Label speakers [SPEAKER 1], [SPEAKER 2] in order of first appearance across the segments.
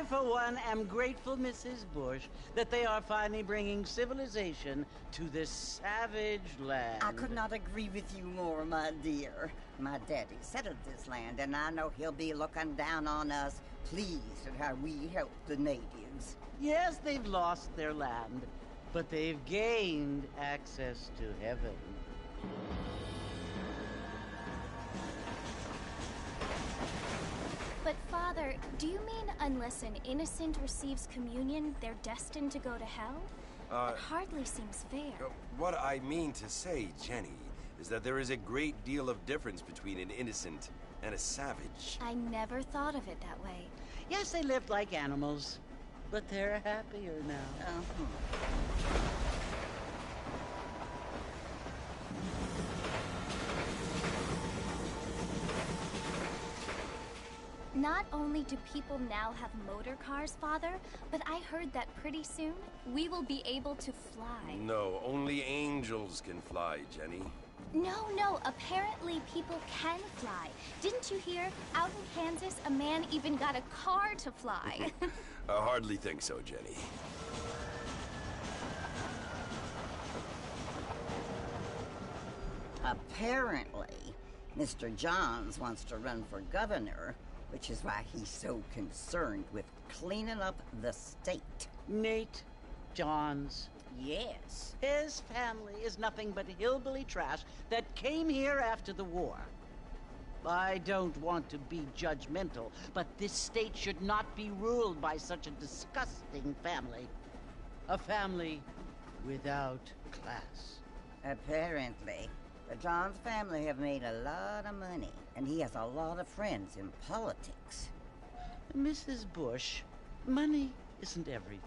[SPEAKER 1] for one, am grateful, Mrs. Bush, that they are finally bringing civilization to this savage land.
[SPEAKER 2] I could not agree with you more, my dear. My daddy settled this land, and I know he'll be looking down on us, pleased at how we help the natives.
[SPEAKER 1] Yes, they've lost their land, but they've gained access to heaven.
[SPEAKER 3] But Father, do you mean unless an innocent receives communion, they're destined to go to hell? That hardly seems fair.
[SPEAKER 4] What I mean to say, Jenny, is that there is a great deal of difference between an innocent and a savage.
[SPEAKER 3] I never thought of it that way.
[SPEAKER 1] Yes, they lived like animals, but they're happier now.
[SPEAKER 3] Not only do people now have motor cars, Father, but I heard that pretty soon we will be able to fly.
[SPEAKER 4] No, only angels can fly, Jenny.
[SPEAKER 3] No, apparently people can fly. Didn't you hear? Out in Kansas, a man even got a car to fly.
[SPEAKER 4] I hardly think so, Jenny.
[SPEAKER 2] Apparently, Mr. Johns wants to run for governor, which is why he's so concerned with cleaning up the state.
[SPEAKER 1] Nate Johns.
[SPEAKER 2] Yes.
[SPEAKER 1] His family is nothing but hillbilly trash that came here after the war. I don't want to be judgmental, but this state should not be ruled by such a disgusting family. A family without class.
[SPEAKER 2] Apparently, the Johns family have made a lot of money, and he has a lot of friends in politics.
[SPEAKER 1] Mrs. Bush, money isn't everything.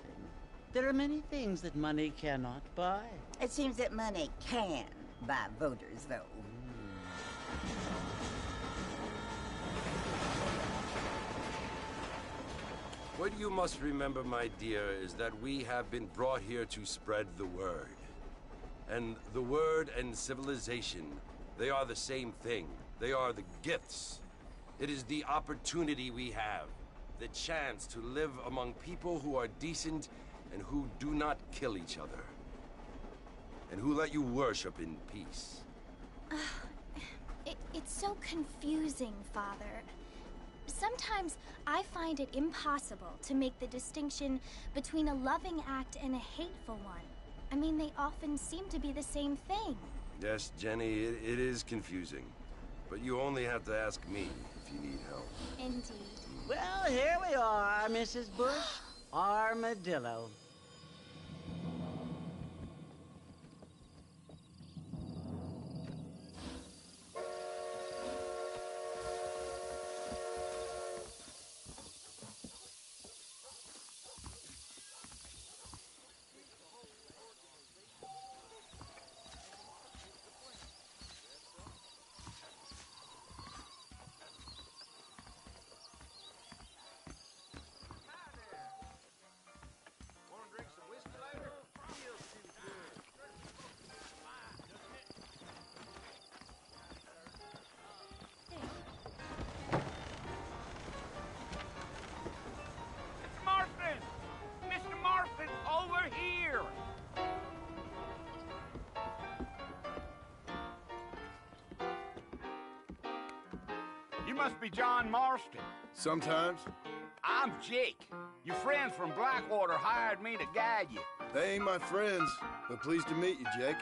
[SPEAKER 1] There are many things that money cannot buy.
[SPEAKER 2] It seems that money can buy voters, though.
[SPEAKER 4] What you must remember, my dear, is that we have been brought here to spread the word. And the word and civilization, they are the same thing. They are the gifts. It is the opportunity we have, the chance to live among people who are decent and who do not kill each other, and who let you worship in peace.
[SPEAKER 3] It's so confusing, Father. Sometimes I find it impossible to make the distinction between a loving act and a hateful one. I mean, they often seem to be the same thing.
[SPEAKER 4] Yes, Jenny, it is confusing. But you only have to ask me if you need help.
[SPEAKER 3] Indeed.
[SPEAKER 1] Well, here we are, Mrs. Bush. Armadillo.
[SPEAKER 5] You must be John Marston.
[SPEAKER 6] Sometimes.
[SPEAKER 5] I'm Jake. Your friends from Blackwater hired me to guide you.
[SPEAKER 6] They ain't my friends, but pleased to meet you, Jake.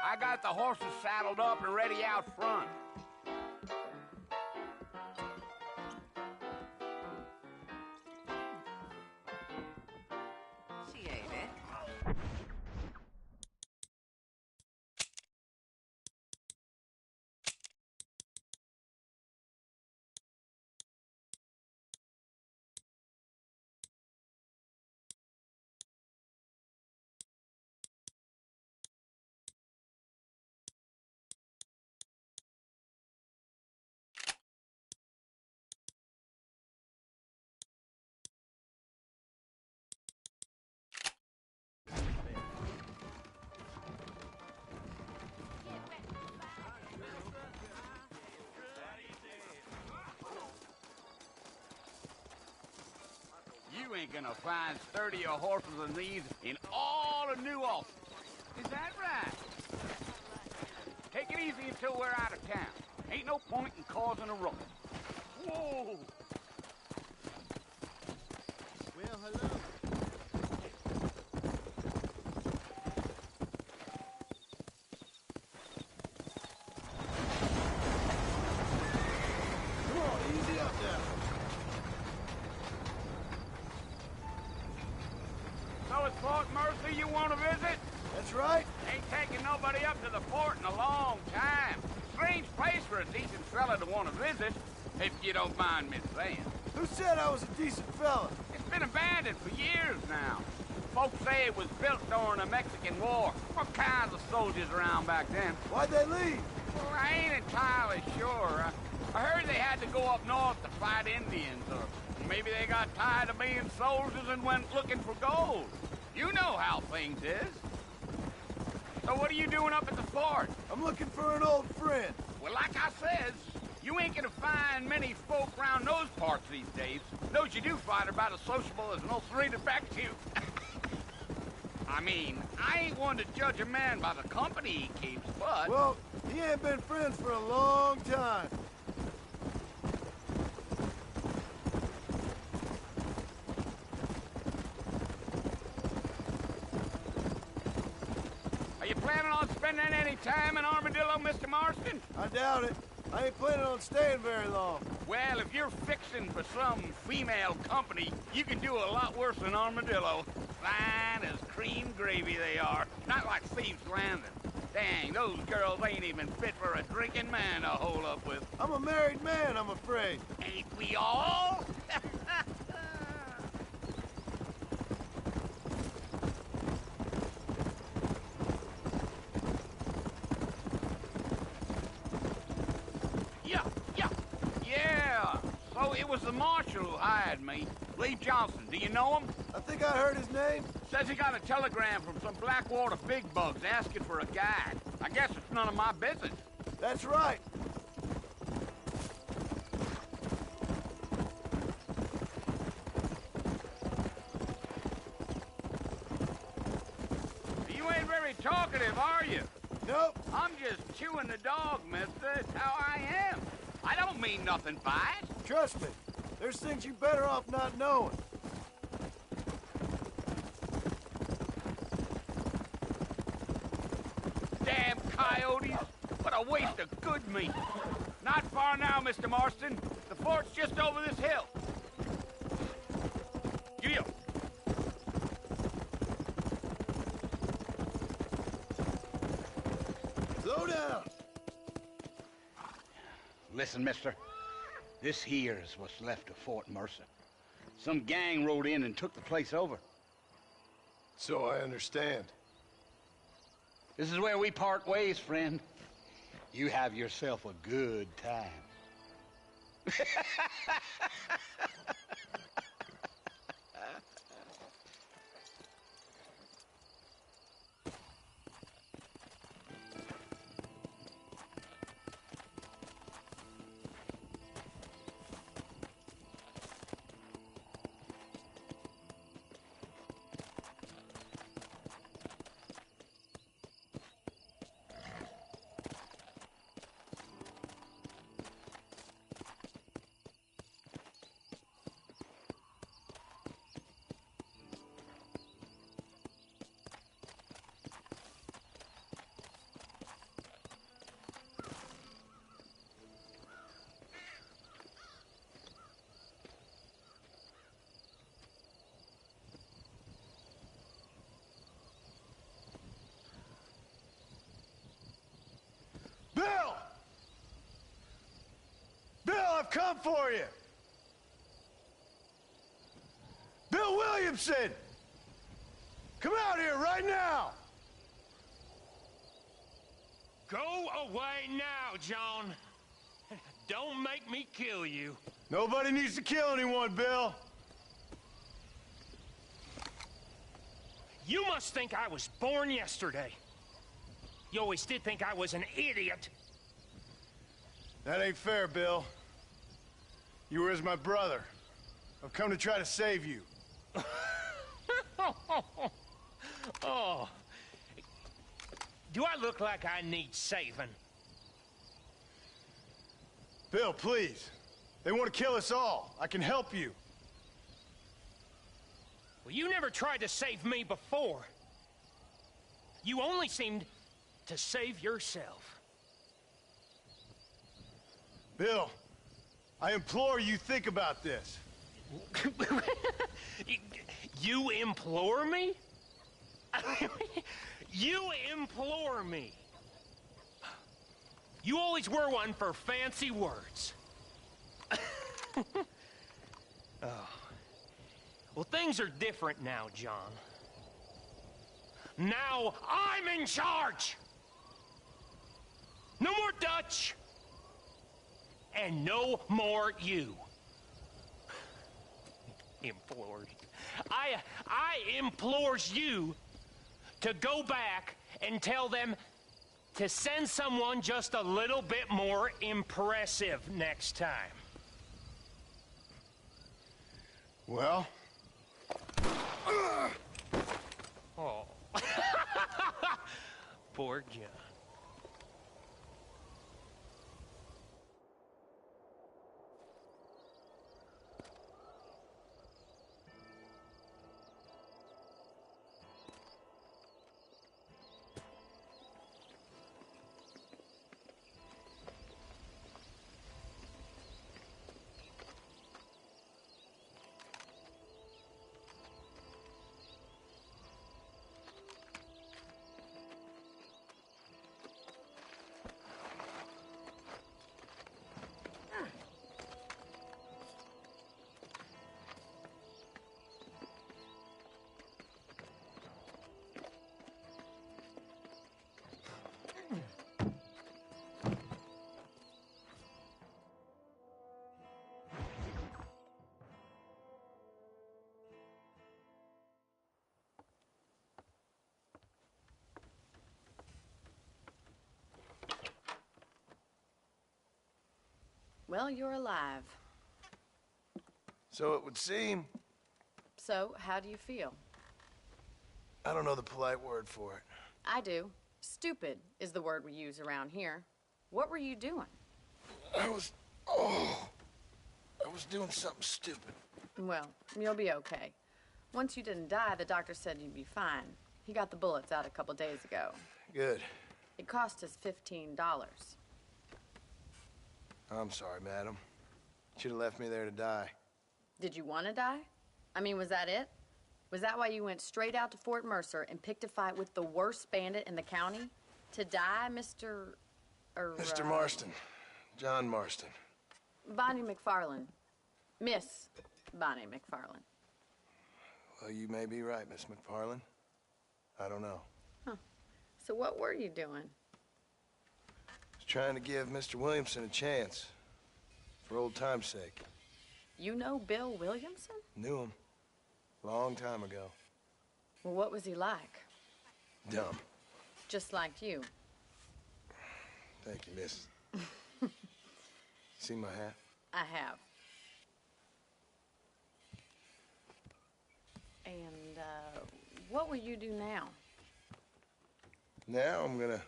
[SPEAKER 5] I got the horses saddled up and ready out front. You ain't gonna find sturdier horses than these in all of New Ulster. Is that right? Take it easy until we're out of town. Ain't no point in causing a ruckus. Whoa!
[SPEAKER 7] Well, hello.
[SPEAKER 6] Come on, easy up now.
[SPEAKER 5] So it's Fort Mercy you want to visit?
[SPEAKER 6] That's right.
[SPEAKER 5] Ain't taking nobody up to the fort in a long time. Strange place for a decent fella to want to visit, if you don't mind me saying.
[SPEAKER 6] Who said I was a decent fella?
[SPEAKER 5] It's been abandoned for years now. Folks say it was built during the Mexican War. All kinds of soldiers around back then.
[SPEAKER 6] Why'd they leave?
[SPEAKER 5] Well, I ain't entirely sure. I heard they had to go up north to fight Indians, or maybe they got tired of being soldiers and went looking for gold. You know how things is. So what are you doing up at the fort?
[SPEAKER 6] I'm looking for an old friend.
[SPEAKER 5] Well, like I says, you ain't gonna find many folk round those parts these days. Those you do find are about as sociable as an old serene back to you. I mean, I ain't one to judge a man by the company he keeps, but...
[SPEAKER 6] Well, he ain't been friends for a long time.
[SPEAKER 5] Are you planning on spending any time in Armadillo, Mr. Marston?
[SPEAKER 6] I doubt it. I ain't planning on staying very long.
[SPEAKER 5] Well, if you're fixing for some female company, you can do a lot worse than Armadillo. Fine as cream gravy they are. Not like Thieves' Landing. Dang, those girls ain't even fit for a drinking man to hole up with.
[SPEAKER 6] I'm a married man, I'm afraid.
[SPEAKER 5] Ain't we all? Yeah. So it was the marshal who hired me. Lee Johnson, do you know him?
[SPEAKER 6] I think I heard his name.
[SPEAKER 5] Says he got a telegram from some Blackwater big bugs asking for a guide. I guess it's none of my business.
[SPEAKER 6] That's right.
[SPEAKER 5] You ain't very talkative, are you?
[SPEAKER 6] Nope.
[SPEAKER 5] I'm just chewing the dog, mister. It's how I am. I don't mean nothing by it.
[SPEAKER 6] Trust me. There's things you better off not knowing.
[SPEAKER 5] Damn coyotes. What a waste of good meat. Not far now, Mr. Marston. The fort's just over this hill. Giddy up.
[SPEAKER 6] Slow down.
[SPEAKER 5] Listen, mister. This here is what's left of Fort Mercer. Some gang rode in and took the place over.
[SPEAKER 6] So I understand.
[SPEAKER 5] This is where we part ways, friend. You have yourself a good time.
[SPEAKER 6] Bill! Bill, I've come for you! Bill Williamson! Come out here right now!
[SPEAKER 8] Go away now, John. Don't make me kill you.
[SPEAKER 6] Nobody needs to kill anyone, Bill.
[SPEAKER 8] You must think I was born yesterday. You always did think I was an idiot.
[SPEAKER 6] That ain't fair, Bill. You were as my brother. I've come to try to save you.
[SPEAKER 8] Oh. Do I look like I need saving?
[SPEAKER 6] Bill, please. They want to kill us all. I can help you.
[SPEAKER 8] Well, you never tried to save me before. You only seemed to save yourself.
[SPEAKER 6] Bill, I implore you think about this.
[SPEAKER 8] You implore me? You implore me. You always were one for fancy words. Oh. Well, things are different now, John. Now I'm in charge! No more Dutch! And no more you. Implored. I implores you to go back and tell them to send someone just a little bit more impressive next time.
[SPEAKER 6] Well?
[SPEAKER 8] Oh. Poor John.
[SPEAKER 9] Well, you're alive.
[SPEAKER 6] So it would seem.
[SPEAKER 9] So, how do you feel?
[SPEAKER 6] I don't know the polite word for it.
[SPEAKER 9] I do. Stupid is the word we use around here. What were you doing?
[SPEAKER 6] I was doing something stupid.
[SPEAKER 9] Well, you'll be okay. Once you didn't die, the doctor said you'd be fine. He got the bullets out a couple days ago.
[SPEAKER 6] Good.
[SPEAKER 9] It cost us $15.
[SPEAKER 6] I'm sorry, madam. Should have left me there to die.
[SPEAKER 9] Did you want to die? I mean, was that it? Was that why you went straight out to Fort Mercer and picked a fight with the worst bandit in the county? To die, Mr.
[SPEAKER 6] Mr. Marston. John Marston.
[SPEAKER 9] Bonnie McFarland. Miss Bonnie McFarland.
[SPEAKER 6] Well, you may be right, Miss McFarland. I don't know.
[SPEAKER 9] Huh. So what were you doing?
[SPEAKER 6] I was trying to give Mr. Williamson a chance. For old time's sake.
[SPEAKER 9] You know Bill Williamson?
[SPEAKER 6] Knew him. Long time ago.
[SPEAKER 9] Well, what was he like?
[SPEAKER 6] Dumb.
[SPEAKER 9] Just like you.
[SPEAKER 6] Thank you, miss. See my hat?
[SPEAKER 9] I have. And, what will you do now?
[SPEAKER 6] Now I'm gonna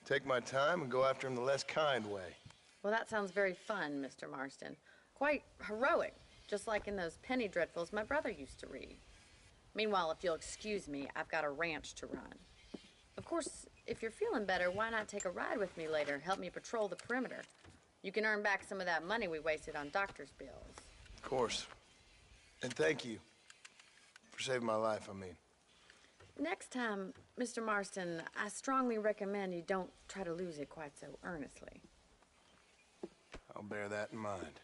[SPEAKER 6] take my time and go after him the less kind way.
[SPEAKER 9] Well, that sounds very fun, Mr. Marston. Quite heroic, just like in those penny dreadfuls my brother used to read. Meanwhile, if you'll excuse me, I've got a ranch to run. Of course, if you're feeling better, why not take a ride with me later? Help me patrol the perimeter. You can earn back some of that money we wasted on doctor's bills.
[SPEAKER 6] Of course. And thank you for saving my life, I mean.
[SPEAKER 9] Next time, Mr. Marston, I strongly recommend you don't try to lose it quite so earnestly.
[SPEAKER 6] I'll bear that in mind.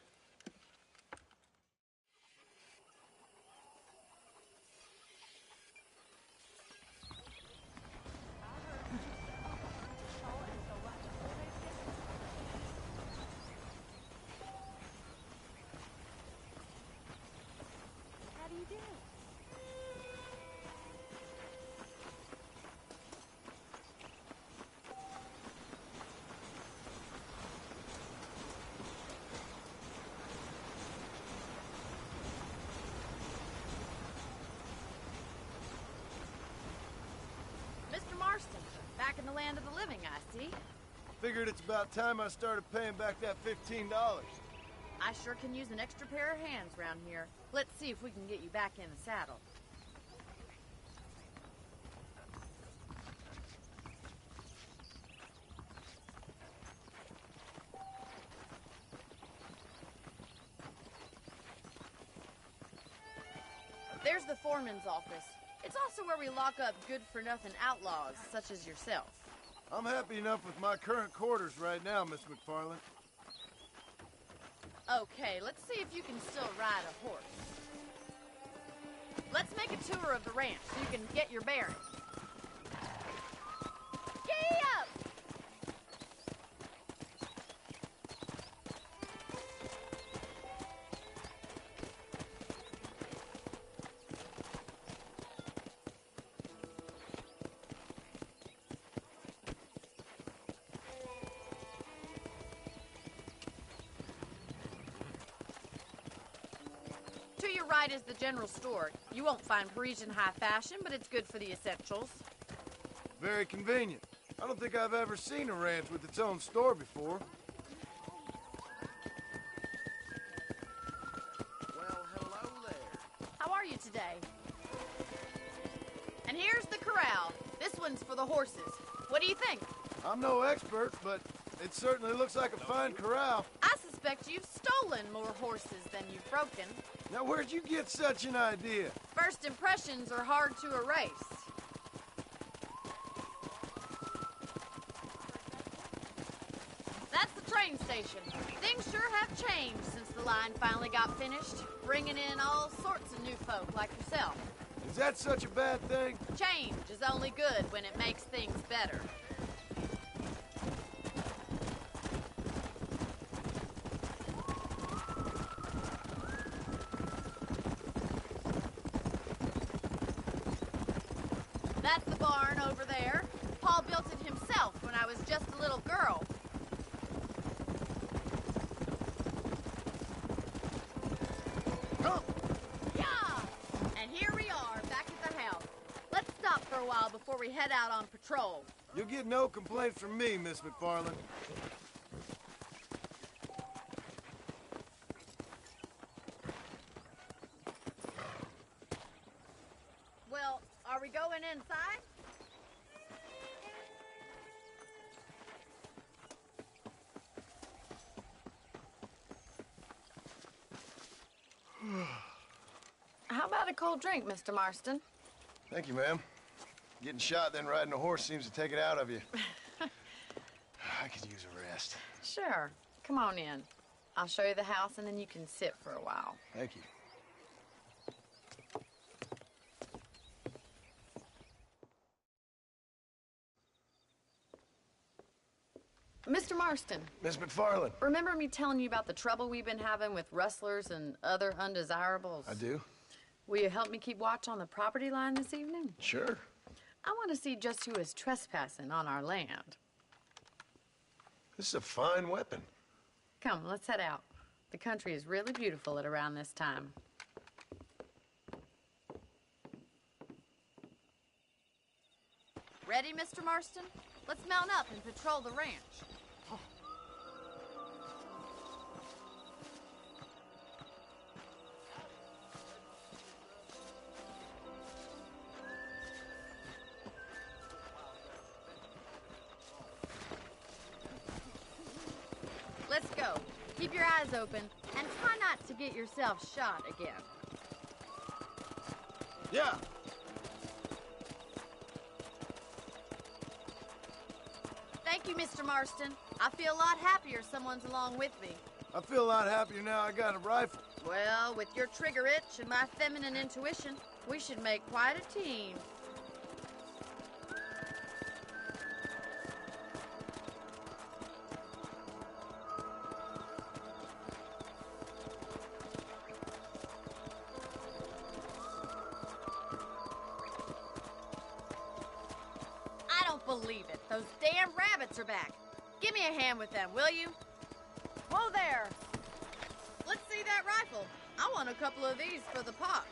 [SPEAKER 3] How do you do?
[SPEAKER 9] Back in the land of the living, I see.
[SPEAKER 6] Figured it's about time I started paying back that $15.
[SPEAKER 9] I sure can use an extra pair of hands around here. Let's see if we can get you back in the saddle. There's the foreman's office. It's also where we lock up good-for-nothing outlaws, such as yourself.
[SPEAKER 6] I'm happy enough with my current quarters right now, Miss McFarland.
[SPEAKER 9] Okay, let's see if you can still ride a horse. Let's make a tour of the ranch so you can get your bearings. Giddy up! To your right is the general store. You won't find Parisian high fashion, but it's good for the essentials.
[SPEAKER 6] Very convenient. I don't think I've ever seen a ranch with its own store before.
[SPEAKER 7] Well, hello there.
[SPEAKER 9] How are you today? And here's the corral. This one's for the horses. What do you think?
[SPEAKER 6] I'm no expert, but it certainly looks like a fine corral.
[SPEAKER 9] I suspect you've stolen more horses than you've broken.
[SPEAKER 6] Now, where'd you get such an idea?
[SPEAKER 9] First impressions are hard to erase. That's the train station. Things sure have changed since the line finally got finished, bringing in all sorts of new folk like yourself.
[SPEAKER 6] Is that such a bad thing?
[SPEAKER 9] Change is only good when it makes things better. That's the barn over there. Paul built it himself when I was just a little girl. Yeah! And here we are, back at the house. Let's stop for a while before we head out on patrol.
[SPEAKER 6] You'll get no complaints from me, Miss McFarland.
[SPEAKER 9] Well, are we going inside? How about a cold drink, Mr. Marston?
[SPEAKER 6] Thank you, ma'am. Getting shot, then riding a horse seems to take it out of you. I could use a rest.
[SPEAKER 9] Sure. Come on in. I'll show you the house, and then you can sit for a while.
[SPEAKER 6] Thank you.
[SPEAKER 9] Mr. Marston,
[SPEAKER 6] Miss McFarland.
[SPEAKER 9] remember me telling you about the trouble we've been having with rustlers and other undesirables?
[SPEAKER 6] I do?
[SPEAKER 9] Will you help me keep watch on the property line this evening?
[SPEAKER 6] Sure.
[SPEAKER 9] I want to see just who is trespassing on our land.
[SPEAKER 6] This is a fine weapon.
[SPEAKER 9] Come, let's head out. The country is really beautiful at around this time. Ready, Mr. Marston? Let's mount up and patrol the ranch. Let's go. Keep your eyes open and try not to get yourself shot again.
[SPEAKER 6] Yeah.
[SPEAKER 9] Thank you, Mr. Marston. I feel a lot happier someone's along with me.
[SPEAKER 6] I feel a lot happier now I got a rifle.
[SPEAKER 9] Well, with your trigger itch and my feminine intuition, we should make quite a team. I don't believe it. Those damn rabbits are back. Give me a hand with them, will you? Whoa there! Let's see that rifle. I want a couple of these for the pot.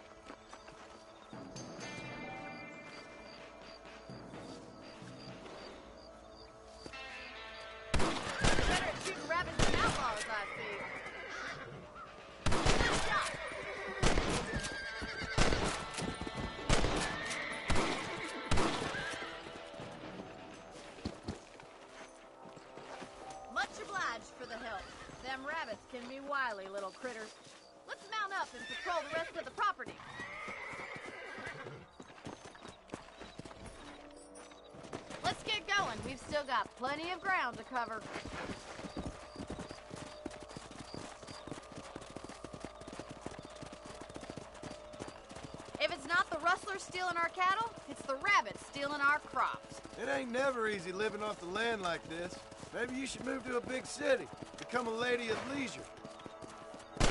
[SPEAKER 9] Them rabbits can be wily little critters. Let's mount up and patrol the rest of the property. Let's get going. We've still got plenty of ground to cover. If it's not the rustlers stealing our cattle, it's the rabbits stealing our crops.
[SPEAKER 6] It ain't never easy living off the land like this. Maybe you should move to a big city. Become a lady of leisure.
[SPEAKER 9] Is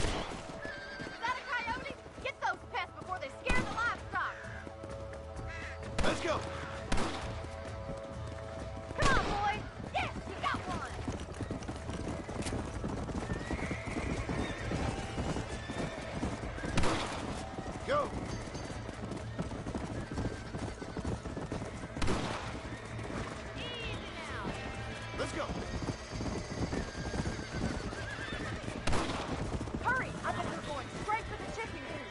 [SPEAKER 9] that a coyote? Get those pests before they scare the livestock.
[SPEAKER 6] Let's go.
[SPEAKER 9] Come on, boy. Yes, you got one.
[SPEAKER 6] Go.
[SPEAKER 9] Easy now.
[SPEAKER 6] Let's go.
[SPEAKER 9] Hurry! I bet we're going straight for the chicken coop.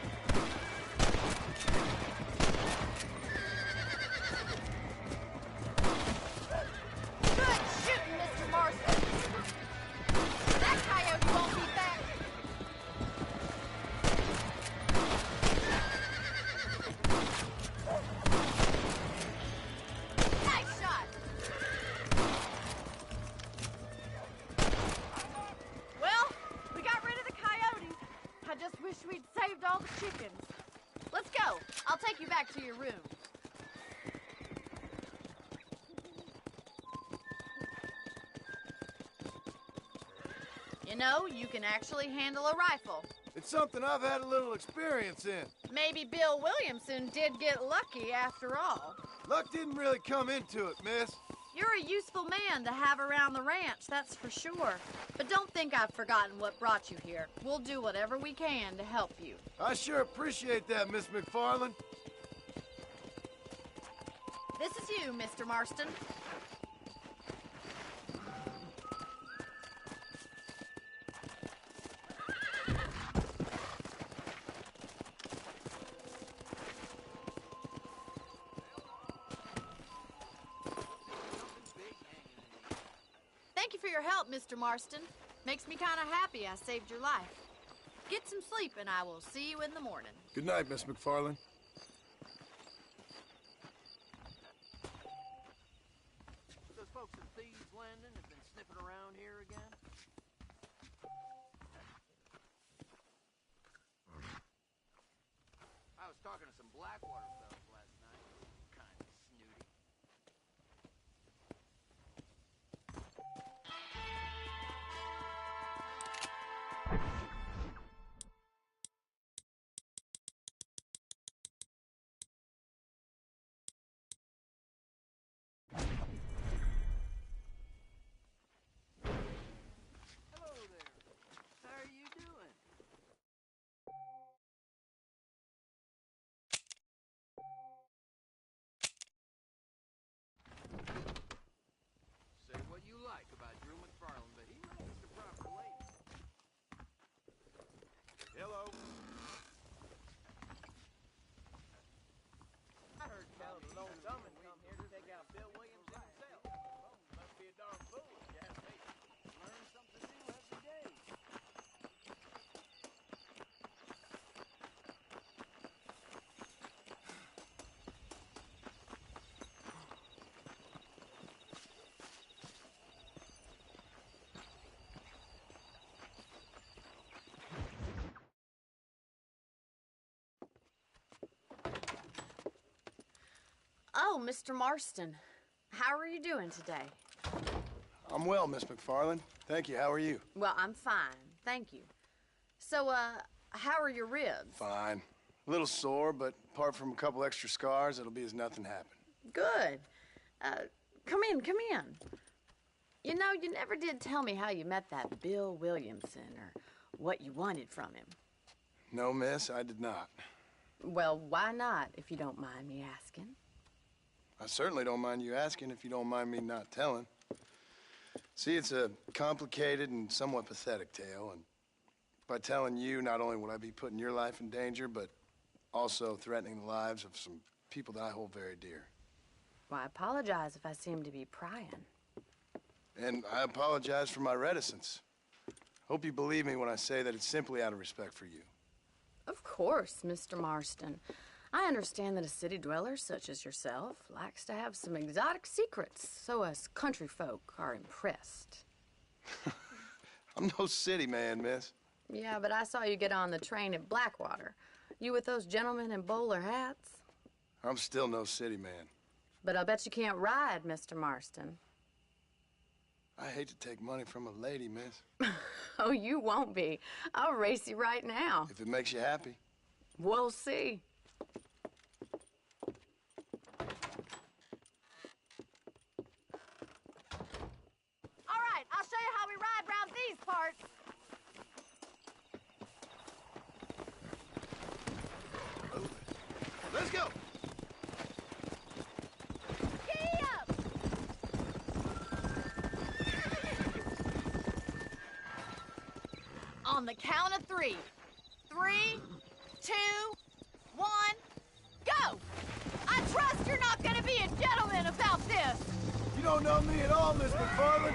[SPEAKER 9] Good shooting, Mr. Marston. That coyote won't be back. Nice shot. Well, we got rid of the coyotes. I just wish we'd saved all the chickens. Let's go. I'll take you back to your room. You know, you can actually handle a rifle.
[SPEAKER 6] It's something I've had a little experience in.
[SPEAKER 9] Maybe Bill Williamson did get lucky after all.
[SPEAKER 6] Luck didn't really come into it, miss.
[SPEAKER 9] You're a useful man to have around the ranch, that's for sure. But don't think I've forgotten what brought you here. We'll do whatever we can to help you.
[SPEAKER 6] I sure appreciate that, Miss McFarland.
[SPEAKER 9] This is you, Mr. Marston. Thank you for your help, Mr. Marston. Makes me kind of happy I saved your life. Get some sleep, and I will see you in the morning.
[SPEAKER 6] Good night, Miss McFarland.
[SPEAKER 7] Those folks at Thieves Landing have been sniffing around here again. I was talking to some Blackwater fellas last night. Kind of snooty. Hello there. How are you doing? Say what you like about Drew McFarland, but he raises the proper lady.
[SPEAKER 6] Hello.
[SPEAKER 7] I heard tell the Lone Gunman come here to take out Bill Williams himself. Must be a darn fool if you ask me. Learn something new every day.
[SPEAKER 9] Oh, Mr. Marston. How are you doing today?
[SPEAKER 6] I'm well, Miss McFarland. Thank you. How are you?
[SPEAKER 9] Well, I'm fine. Thank you. So, how are your ribs?
[SPEAKER 6] Fine. A little sore, but apart from a couple extra scars, it'll be as nothing happened.
[SPEAKER 9] Good. Come in, come in. You know, you never did tell me how you met that Bill Williamson or what you wanted from him.
[SPEAKER 6] No, miss, I did not.
[SPEAKER 9] Well, why not, if you don't mind me asking?
[SPEAKER 6] I certainly don't mind you asking if you don't mind me not telling. See, it's a complicated and somewhat pathetic tale, and by telling you, not only would I be putting your life in danger, but also threatening the lives of some people that I hold very dear.
[SPEAKER 9] Well, I apologize if I seem to be prying.
[SPEAKER 6] And I apologize for my reticence. Hope you believe me when I say that it's simply out of respect for you.
[SPEAKER 9] Of course, Mr. Marston. I understand that a city dweller such as yourself likes to have some exotic secrets, so us country folk are impressed.
[SPEAKER 6] I'm no city man, miss.
[SPEAKER 9] Yeah, but I saw you get on the train at Blackwater. You with those gentlemen in bowler hats?
[SPEAKER 6] I'm still no city man.
[SPEAKER 9] But I'll bet you can't ride, Mr. Marston.
[SPEAKER 6] I hate to take money from a lady, miss.
[SPEAKER 9] Oh, you won't be. I'll race you right now.
[SPEAKER 6] If it makes you happy.
[SPEAKER 9] We'll see.
[SPEAKER 10] All right, I'll show you how we ride round these parts.
[SPEAKER 6] Let's go!
[SPEAKER 10] Giddy up! On the count of 3. 3, 2, 1, go! I trust you're not gonna be a gentleman about this.
[SPEAKER 6] You don't know me at all, Miss McFarland.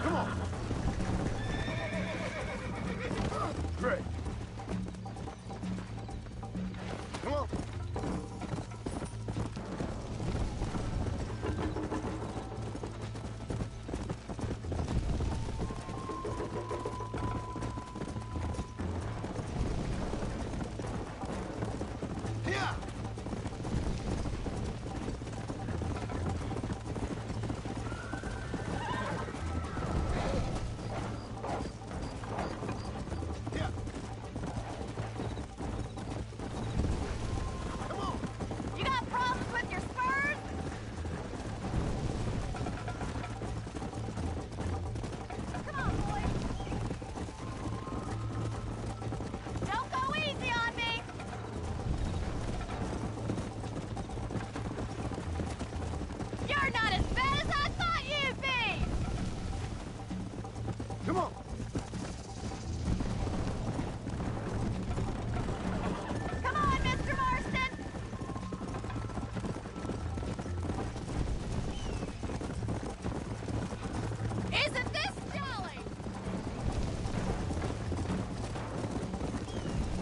[SPEAKER 6] Come on. Great. Come on. Here. Here. Come on.
[SPEAKER 10] You got problems with your spurs? Come on, boys. Don't go easy on me. You're not as bad as I thought you'd be.
[SPEAKER 6] Come on.
[SPEAKER 10] Come on, Mr. Marston. Isn't this jolly?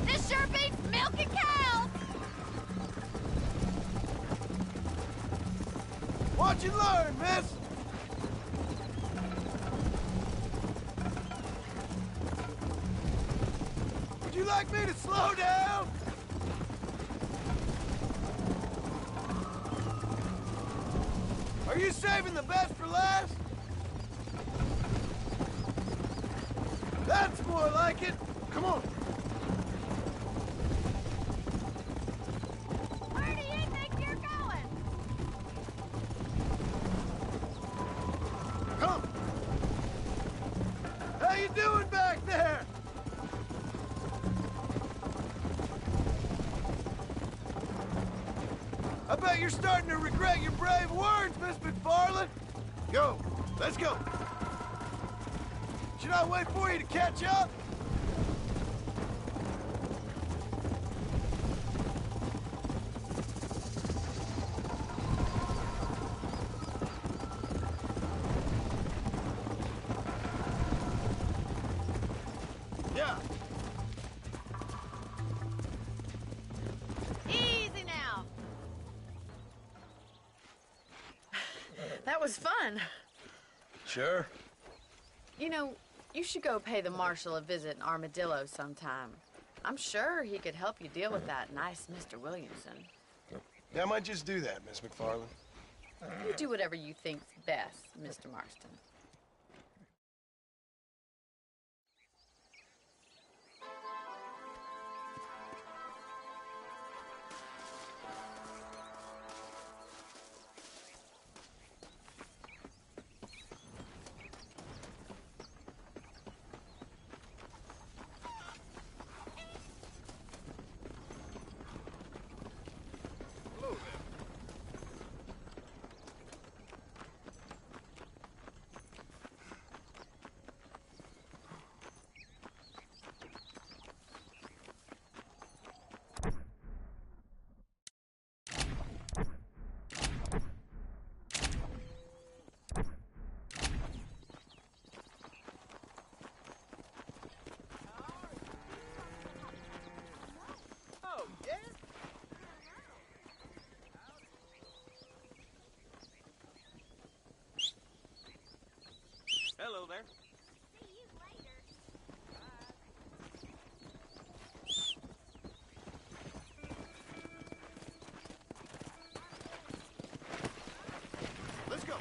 [SPEAKER 10] This sure beats milking cows.
[SPEAKER 6] Watch and learn, miss. Would you like me to slow down? Are you saving the best for last? That's more like it. Come on.
[SPEAKER 10] Where do you think you're going?
[SPEAKER 6] Come. How you doing back there? I bet you're starting to regret your brave words, Miss McFarland. Go. Let's go. Should I wait for you to catch up? Yeah.
[SPEAKER 10] Easy now.
[SPEAKER 9] That was fun.
[SPEAKER 6] Sure.
[SPEAKER 9] You know, you should go pay the marshal a visit in Armadillo sometime. I'm sure he could help you deal with that nice Mr. Williamson.
[SPEAKER 6] Yeah, I might just do that, Miss McFarland.
[SPEAKER 9] You do whatever you think's best, Mr. Marston.
[SPEAKER 7] there.
[SPEAKER 3] See you later.
[SPEAKER 6] Let's go.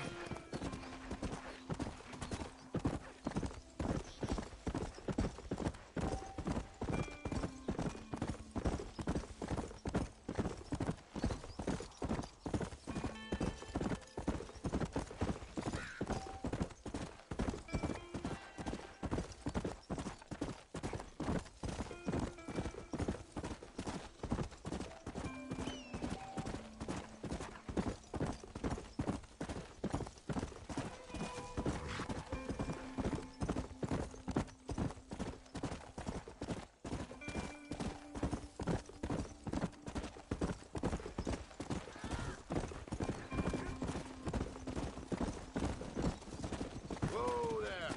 [SPEAKER 6] Whoa there.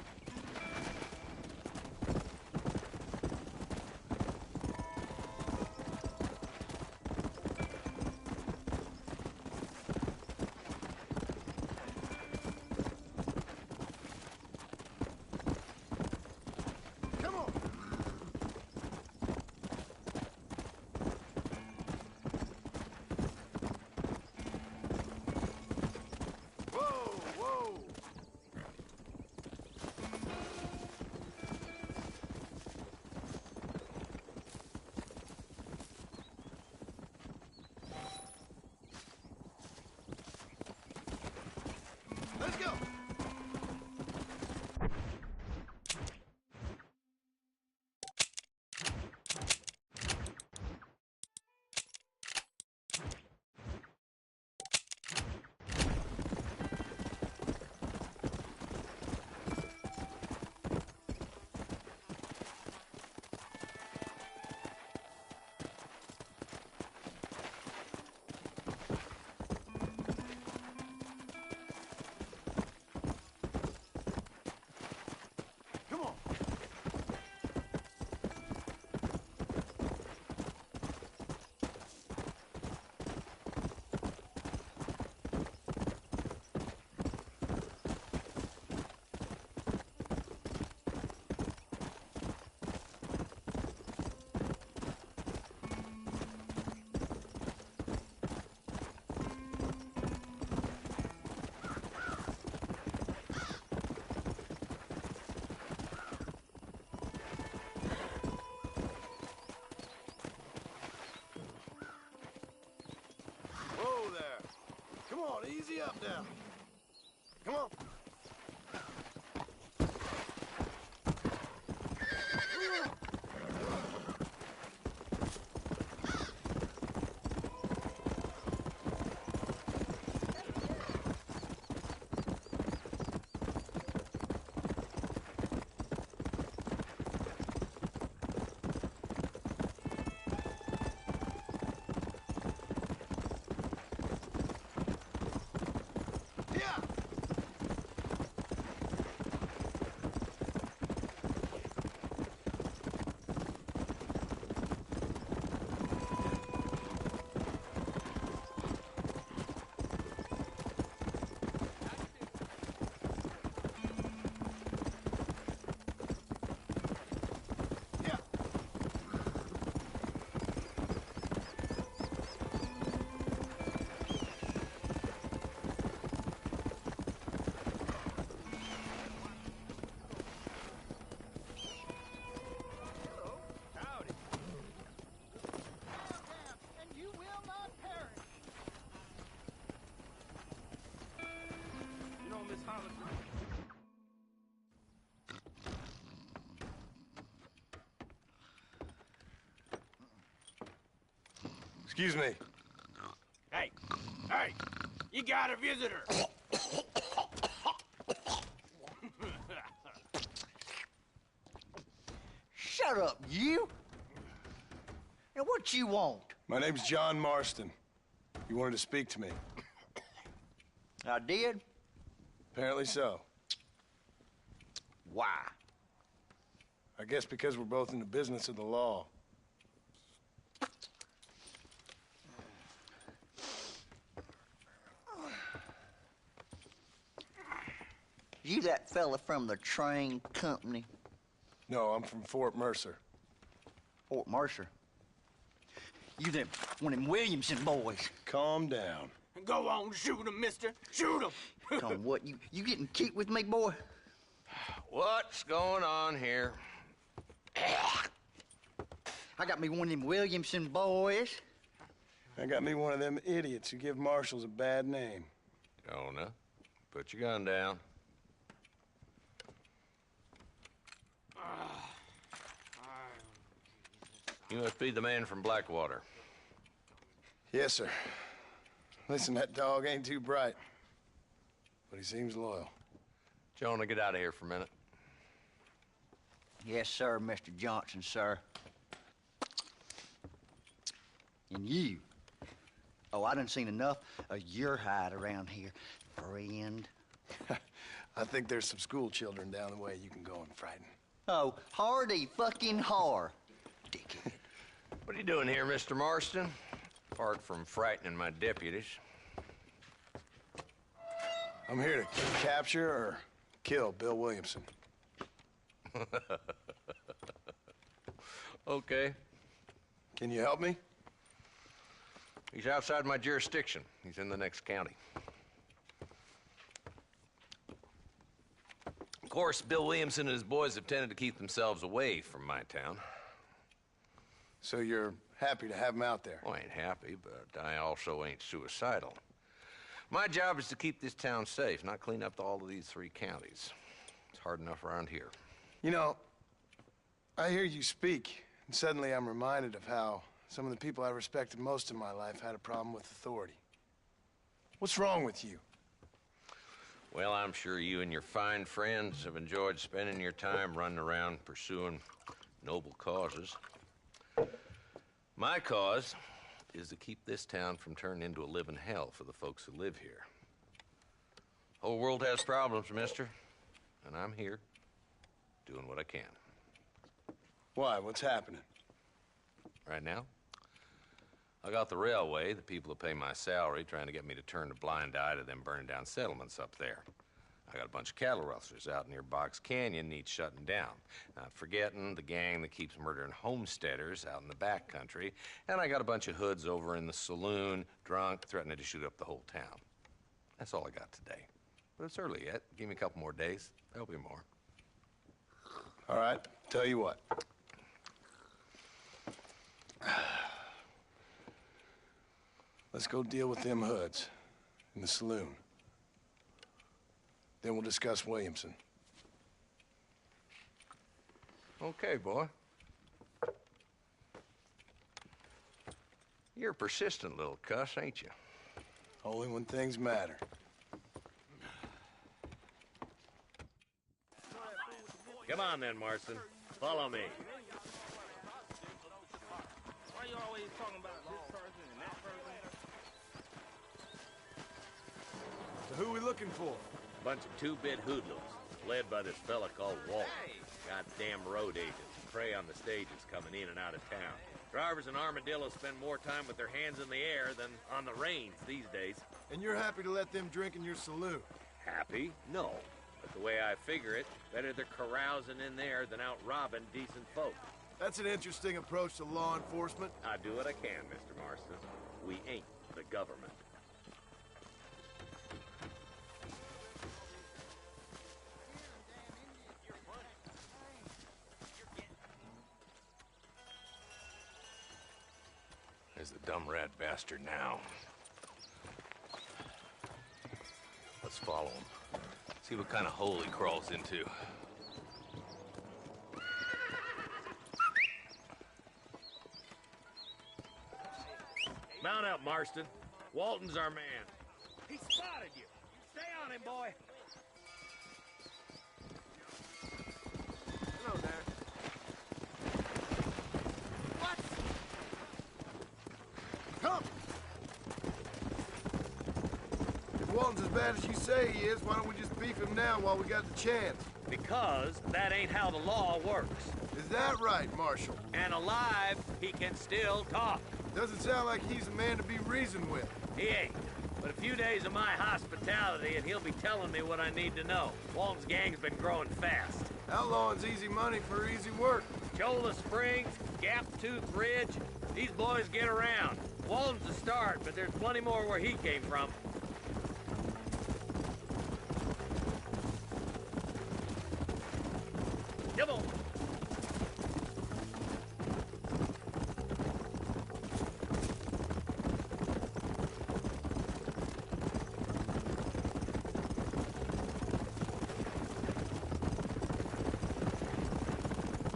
[SPEAKER 6] Come on. Whoa, whoa. Let's go. Come on. Whoa there. Come on, easy up now. Come on. Yeah. Yeah.
[SPEAKER 7] Howdy. And you will not perish. You know Miss Hollis?
[SPEAKER 6] Excuse me.
[SPEAKER 7] Hey, hey, you got a visitor.
[SPEAKER 11] Shut up, you! Now, what you want?
[SPEAKER 6] My name's John Marston. You wanted to speak to me.
[SPEAKER 11] I did?
[SPEAKER 6] Apparently so.
[SPEAKER 11] Why?
[SPEAKER 6] I guess because we're both in the business of the law.
[SPEAKER 11] You that fella from the train company?
[SPEAKER 6] No, I'm from Fort Mercer.
[SPEAKER 11] Fort Mercer? You them one of them Williamson boys.
[SPEAKER 6] Calm down.
[SPEAKER 7] Go on, shoot him, mister. Shoot him.
[SPEAKER 11] Come on, what, you getting cute with me, boy?
[SPEAKER 12] What's going on here?
[SPEAKER 11] I got me one of them Williamson boys.
[SPEAKER 6] I got me one of them idiots who give marshals a bad name.
[SPEAKER 12] Jonah, put your gun down. You must be the man from Blackwater.
[SPEAKER 6] Yes, sir. Listen, that dog ain't too bright, but he seems loyal.
[SPEAKER 12] Jonah, get out of here for a minute.
[SPEAKER 11] Yes, sir, Mr. Johnson, sir. And you. Oh, I done seen enough of your hide around here, friend.
[SPEAKER 6] I think there's some school children down the way you can go and frighten.
[SPEAKER 11] Oh, hardy fucking har. Dickhead.
[SPEAKER 12] What are you doing here, Mr. Marston? Apart from frightening my deputies.
[SPEAKER 6] I'm here to capture or kill Bill Williamson.
[SPEAKER 12] Okay.
[SPEAKER 6] Can you help me?
[SPEAKER 12] He's outside my jurisdiction. He's in the next county. Of course, Bill Williamson and his boys have tended to keep themselves away from my town.
[SPEAKER 6] So you're happy to have him out there?
[SPEAKER 12] Well, I ain't happy, but I also ain't suicidal. My job is to keep this town safe, not clean up all of these 3 counties. It's hard enough around here.
[SPEAKER 6] You know, I hear you speak, and suddenly I'm reminded of how some of the people I respected most in my life had a problem with authority. What's wrong with you?
[SPEAKER 12] Well, I'm sure you and your fine friends have enjoyed spending your time running around pursuing noble causes. My cause is to keep this town from turning into a living hell for the folks who live here. The whole world has problems, mister, and I'm here doing what I can.
[SPEAKER 6] Why? What's happening?
[SPEAKER 12] Right now, I got the railway, the people who pay my salary, trying to get me to turn a blind eye to them burning down settlements up there. I got a bunch of cattle rustlers out near Box Canyon needs shutting down. Not forgetting the gang that keeps murdering homesteaders out in the back country. And I got a bunch of hoods over in the saloon, drunk, threatening to shoot up the whole town. That's all I got today. But it's early yet. Give me a couple more days. There'll be more.
[SPEAKER 6] All right, tell you what. Let's go deal with them hoods in the saloon. Then we'll discuss Williamson.
[SPEAKER 12] Okay, boy. You're a persistent little cuss, ain't you?
[SPEAKER 6] Only when things matter.
[SPEAKER 12] Come on then, Marston. Follow me.
[SPEAKER 7] Why you always talking about this person and that person?
[SPEAKER 6] So who we looking for?
[SPEAKER 12] Bunch of two-bit hoodlums, led by this fella called Walt. Goddamn road agents, prey on the stages coming in and out of town. Drivers in Armadillo spend more time with their hands in the air than on the reins these days.
[SPEAKER 6] And you're happy to let them drink in your saloon?
[SPEAKER 12] Happy? No. But the way I figure it, better they're carousing in there than out robbing decent folk.
[SPEAKER 6] That's an interesting approach to law enforcement.
[SPEAKER 12] I do what I can, Mr. Marston. We ain't the government. There's the dumb rat bastard now. Let's follow him. See what kind of hole he crawls into. Mount up, Marston. Walton's our man.
[SPEAKER 7] He spotted you. Stay on him, boy. Hello there. What?
[SPEAKER 6] Come! If Walton's as bad as you say he is, why don't we just beef him now while we got the chance?
[SPEAKER 12] Because that ain't how the law works.
[SPEAKER 6] Is that right, Marshal?
[SPEAKER 12] And alive, he can still talk.
[SPEAKER 6] Doesn't sound like he's a man to be reasoned with.
[SPEAKER 12] He ain't.
[SPEAKER 7] But a few days of my hospitality, and he'll be telling me what I need to know. Walton's gang's been growing fast.
[SPEAKER 6] Outlawing's easy money for easy work.
[SPEAKER 7] Cholla Springs, Gap Tooth Ridge, these boys get around. Walton's the start, but there's plenty more where he came from. Come on.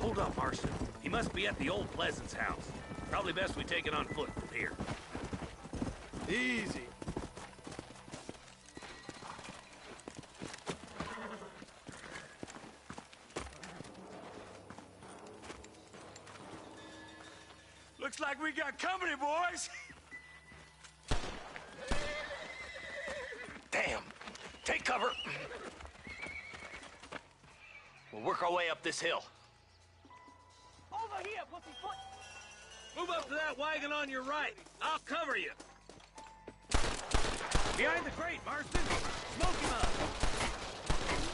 [SPEAKER 7] Hold up, Marston. He must be at the old Pleasance house. Probably best we take it on foot from here.
[SPEAKER 6] Easy.
[SPEAKER 7] Looks like we got company, boys. Damn. Take cover. We'll work our way up this hill.
[SPEAKER 10] Over here, pussyfoot!
[SPEAKER 7] Move up to that wagon on your right. I'll cover you. Behind the crate, Marston. Smoke him up.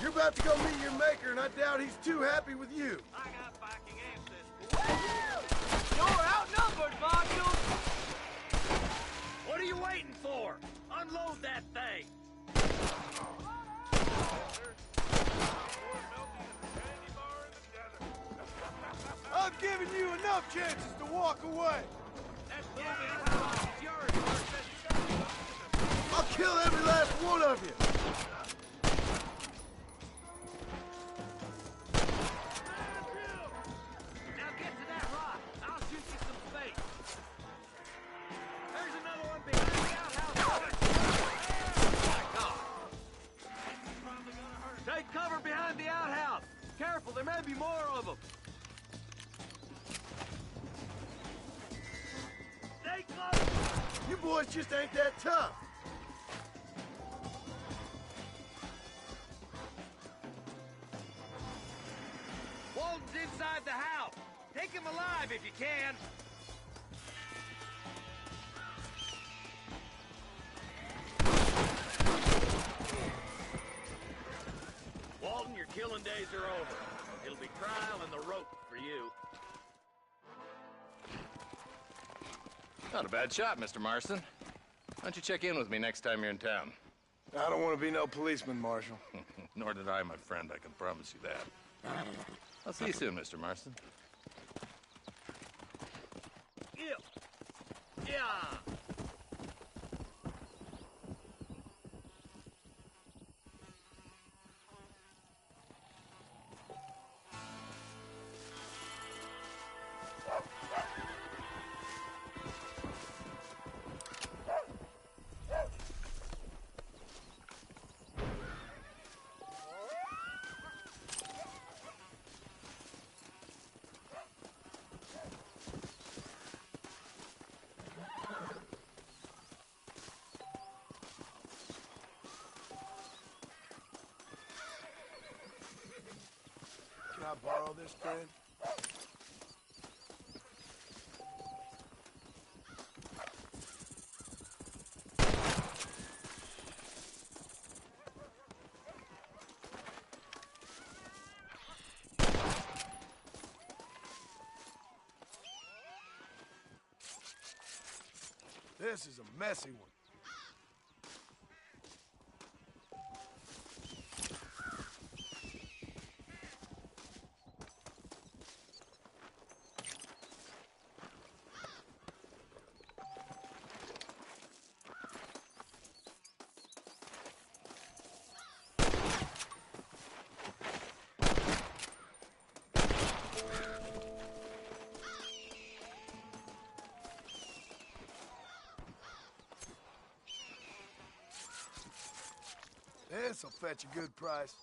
[SPEAKER 6] You're about to go meet your maker, and I doubt he's too happy with you.
[SPEAKER 7] I got backing ancestors.
[SPEAKER 10] You're outnumbered, Marshal!
[SPEAKER 7] What are you waiting for? Unload that thing.
[SPEAKER 6] I've given you enough chances to walk away.
[SPEAKER 7] That's yours, Marston.
[SPEAKER 6] I'll kill every last one of you.
[SPEAKER 7] Now get to that rock. I'll shoot you some space. There's another one behind the outhouse. Take cover behind the outhouse. Careful, there may be more of them. Stay close.
[SPEAKER 6] You boys just ain't that tough.
[SPEAKER 7] Walton's inside the house. Take him alive if you can. Walton, your killing days are over. It'll be trial and the rope for you.
[SPEAKER 12] Not a bad shot, Mr. Marston. Why don't you check in with me next time you're in town?
[SPEAKER 6] I don't want to be no policeman, Marshal.
[SPEAKER 12] Nor did I, my friend. I can promise you that. I'll see you soon, Mr. Marston.
[SPEAKER 7] Yeah.
[SPEAKER 6] Can I borrow this, friend? This is a messy one. This'll fetch a good price.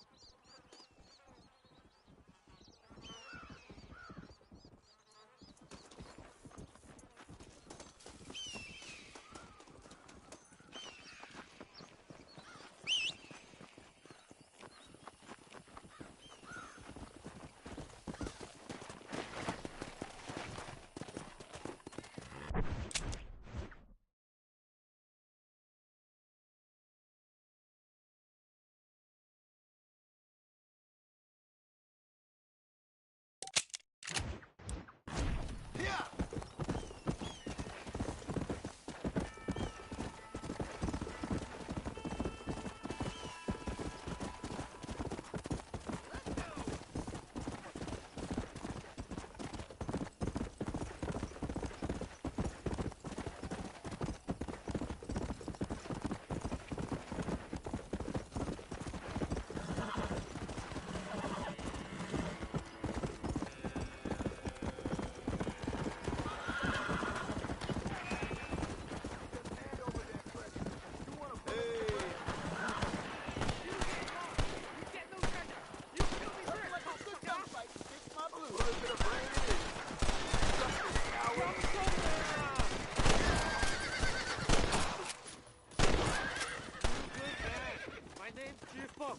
[SPEAKER 13] grateful.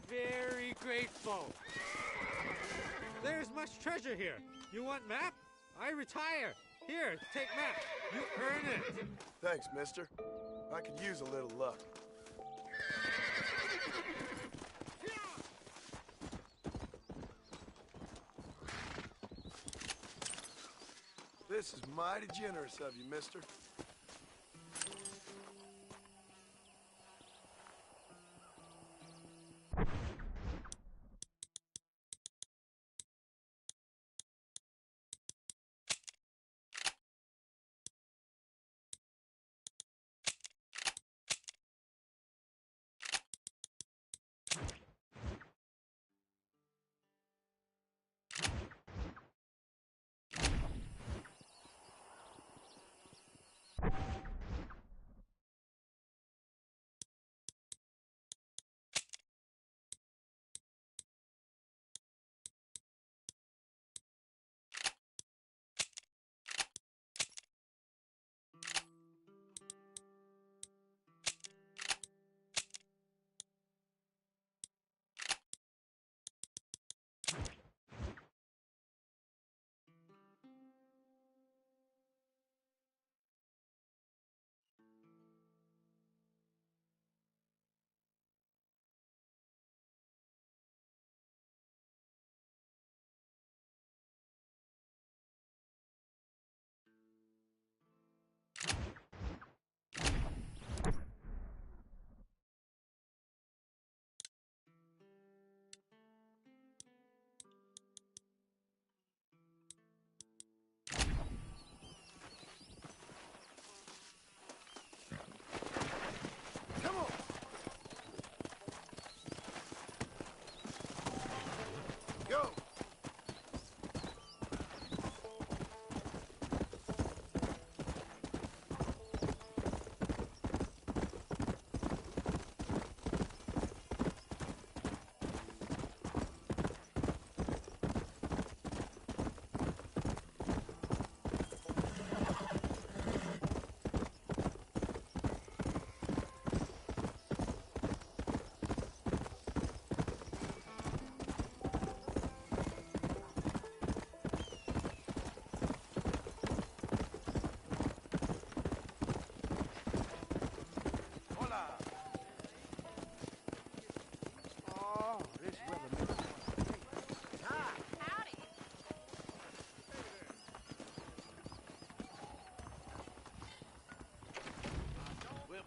[SPEAKER 13] Very grateful. There's much treasure here. You want map? I retire. Here, take map. You earn it.
[SPEAKER 6] Thanks, mister. I could use a little luck. This is mighty generous of you, mister. Go!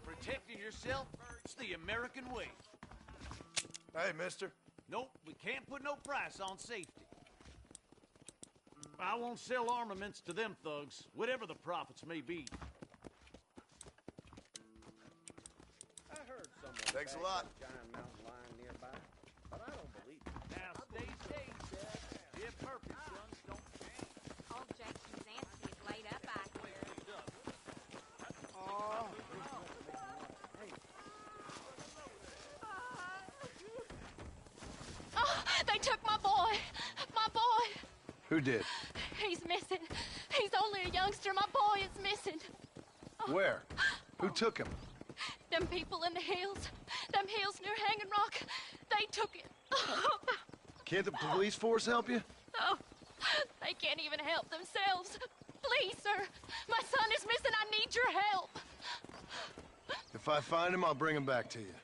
[SPEAKER 7] Protecting yourself, it's the American way.
[SPEAKER 6] Hey, mister.
[SPEAKER 7] Nope, we can't put no price on safety. I won't sell armaments to them thugs, whatever the profits may be.
[SPEAKER 14] I heard someone
[SPEAKER 6] Thanks a lot.
[SPEAKER 14] giant mountain lion nearby, but I don't believe it.
[SPEAKER 7] Now stay safe, Dad. If purpose guns don't change.
[SPEAKER 10] Old Jason's Anthony is laid up back here.
[SPEAKER 3] They took my boy. My boy.
[SPEAKER 6] Who did?
[SPEAKER 3] He's missing. He's only a youngster. My boy is missing.
[SPEAKER 6] Where? Who took him?
[SPEAKER 3] Them people in the hills. Them hills near Hanging Rock. They took it.
[SPEAKER 6] Can't the police force help you?
[SPEAKER 3] Oh, they can't even help themselves. Please, sir. My son is missing. I need your help.
[SPEAKER 6] If I find him, I'll bring him back to you.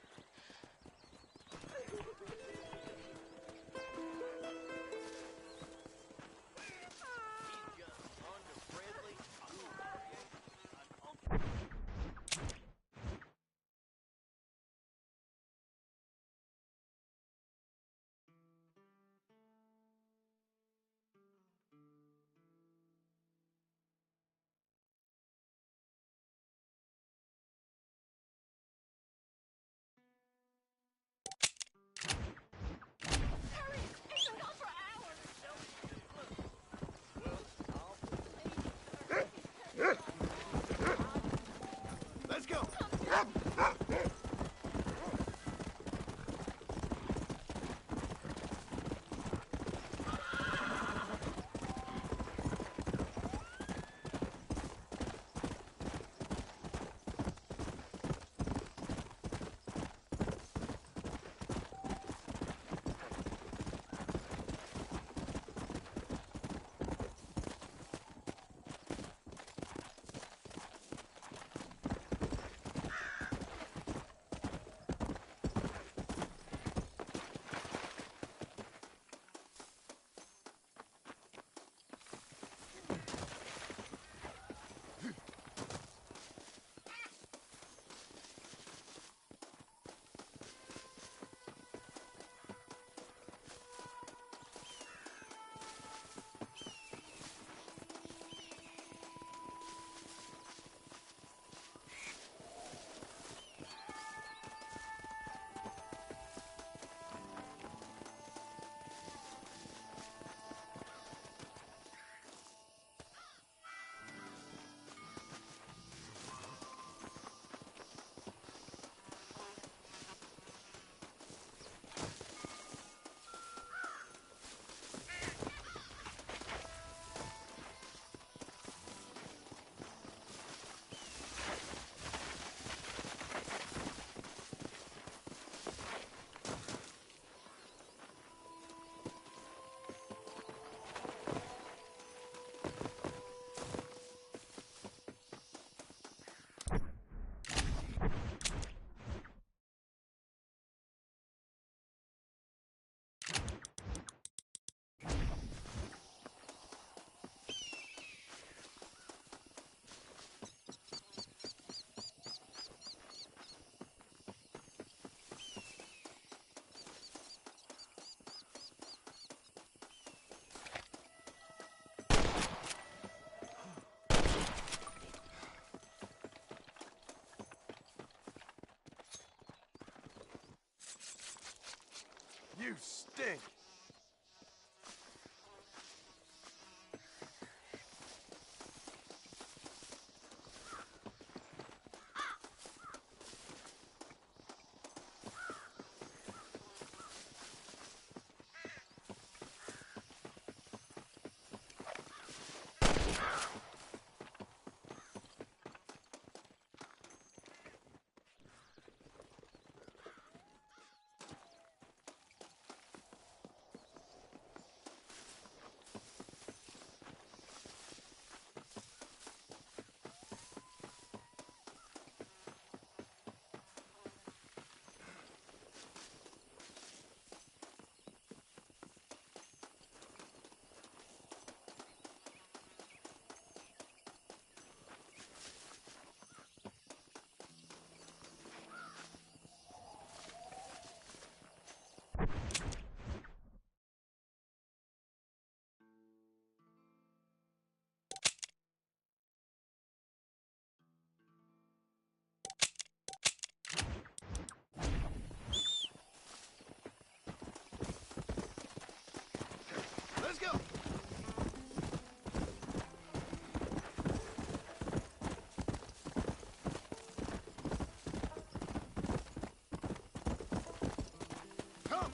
[SPEAKER 6] You stink. Let's go. Come.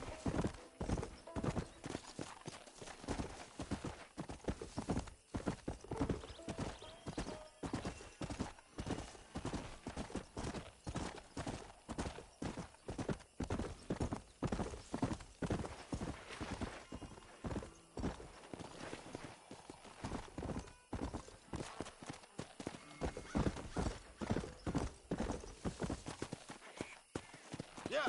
[SPEAKER 6] Yeah.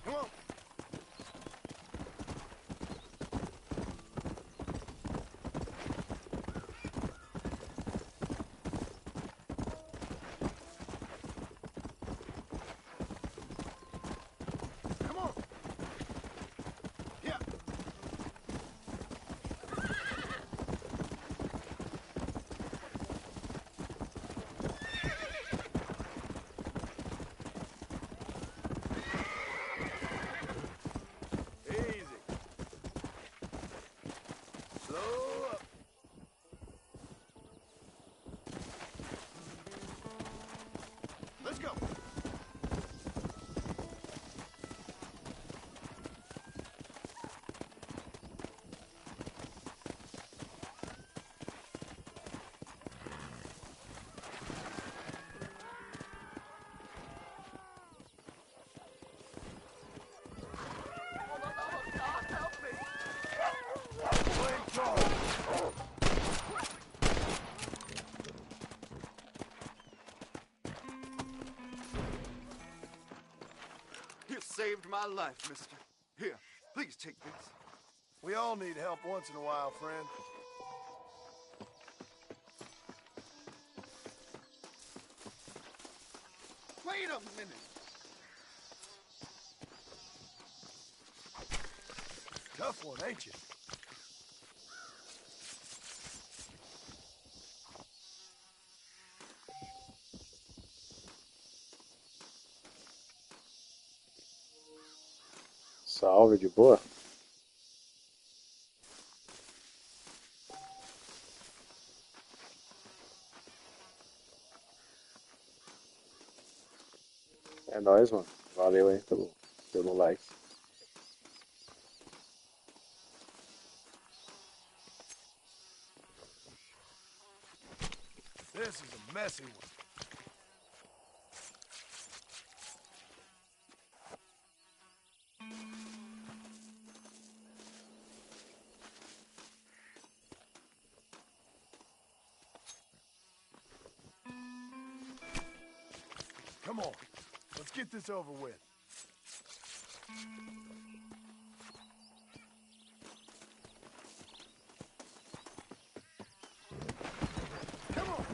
[SPEAKER 6] Come on. Come on. Yeah. Easy. Slow up. Let's go.
[SPEAKER 15] You saved my life, mister. Here, please take this.
[SPEAKER 6] We all need help once in a while, friend.
[SPEAKER 15] Wait a minute.
[SPEAKER 6] Tough one, ain't you?
[SPEAKER 16] Salve, de boa? É nóis, mano. Valeu aí pelo like.
[SPEAKER 6] This is a messy one. Come on. Let's get this over with. Come on.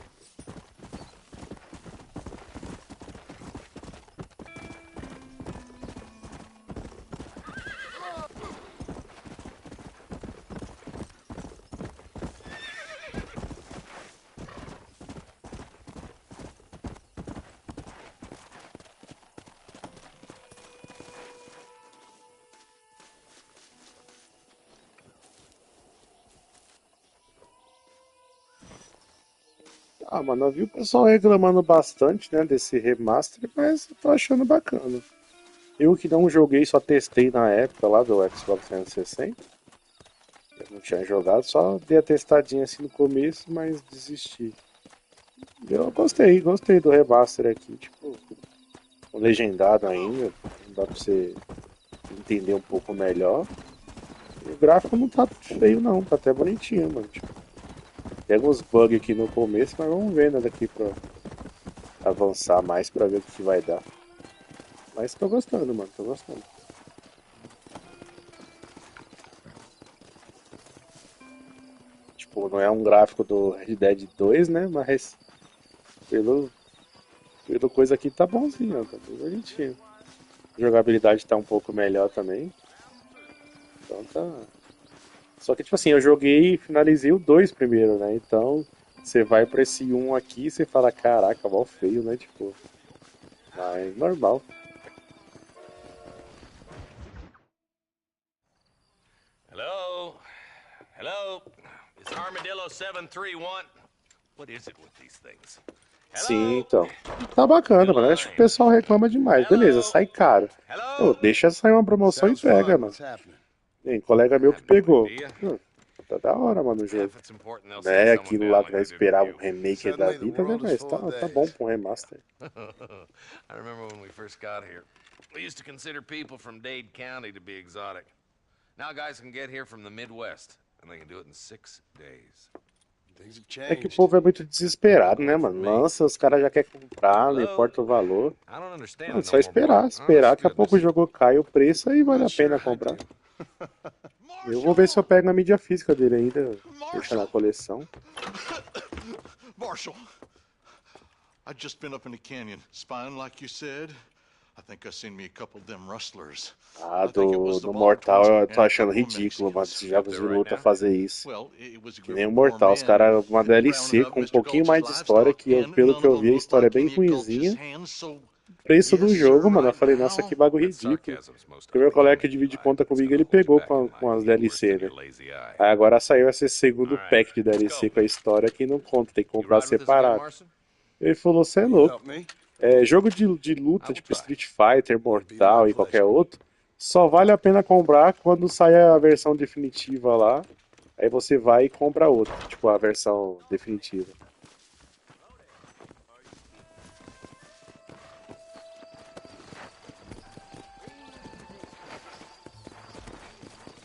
[SPEAKER 16] Ah, mano, eu vi o pessoal reclamando bastante, né, desse remaster, mas eu tô achando bacana. Eu que não joguei, só testei na época lá do Xbox 360. Eu não tinha jogado, só dei a testadinha assim no começo, mas desisti. Eu gostei do remaster aqui, tipo, legendado ainda, dá pra você entender um pouco melhor. E o gráfico não tá feio não, tá até bonitinho, mano. Tipo, tem alguns bugs aqui no começo, mas vamos ver, né, daqui pra avançar mais pra ver o que vai dar. Mas tô gostando, mano, tô gostando. Tipo, não é um gráfico do Red Dead 2, né, mas pelo coisa aqui tá bonzinho, ó, tá bem bonitinho. A jogabilidade tá um pouco melhor também. Então tá. Só que, tipo assim, eu joguei e finalizei o 2 primeiro, né? Então, você vai pra esse 1 aqui e você fala, caraca, mal feio, né? Tipo, mas normal.
[SPEAKER 12] Hello? Hello? Is Armadillo 731? What is it with these things?
[SPEAKER 16] Sim, então. Tá bacana, mano. Acho que o pessoal reclama demais. Beleza, sai caro. Pô, deixa sair uma promoção e pega, mano. Tem colega meu que pegou. Tá da hora, mano, o jogo. Não é aquilo lá que vai esperar um remake da vida, né? Mas tá bom pra um remaster.
[SPEAKER 12] I remember when we first got here. We used to consider people from Dade County to be exotic. Now guys can get here from the Midwest, and they can do it in 6 days.
[SPEAKER 16] É que o povo é muito desesperado, né, mano? Lança, os caras já querem comprar, não importa o valor. Mano, só esperar. Daqui a pouco o jogo cai o preço aí vale a pena comprar. Eu vou ver se eu pego na mídia física dele ainda, deixar na coleção.
[SPEAKER 17] Marshal, I've just been up in the canyon, spying like you said. I think I seen me a couple of them rustlers.
[SPEAKER 16] Ah, do Mortal eu tô achando ridículo, mano, esses jogos de luta fazer isso. Que nem o Mortal, os caras, uma DLC com um pouquinho mais de história, que eu, pelo que eu vi, a história é bem ruinzinha. Preço do jogo, mano, eu falei, nossa, que bagulho ridículo. Porque o meu colega que divide conta comigo, ele pegou com as DLC, né? Aí agora saiu esse segundo pack de DLC com a história que não conta, tem que comprar separado. Ele falou, você é louco. É, jogo de luta, tipo Street Fighter, Mortal e qualquer outro, só vale a pena comprar quando sai a versão definitiva lá. Aí você vai e compra outro, tipo a versão definitiva.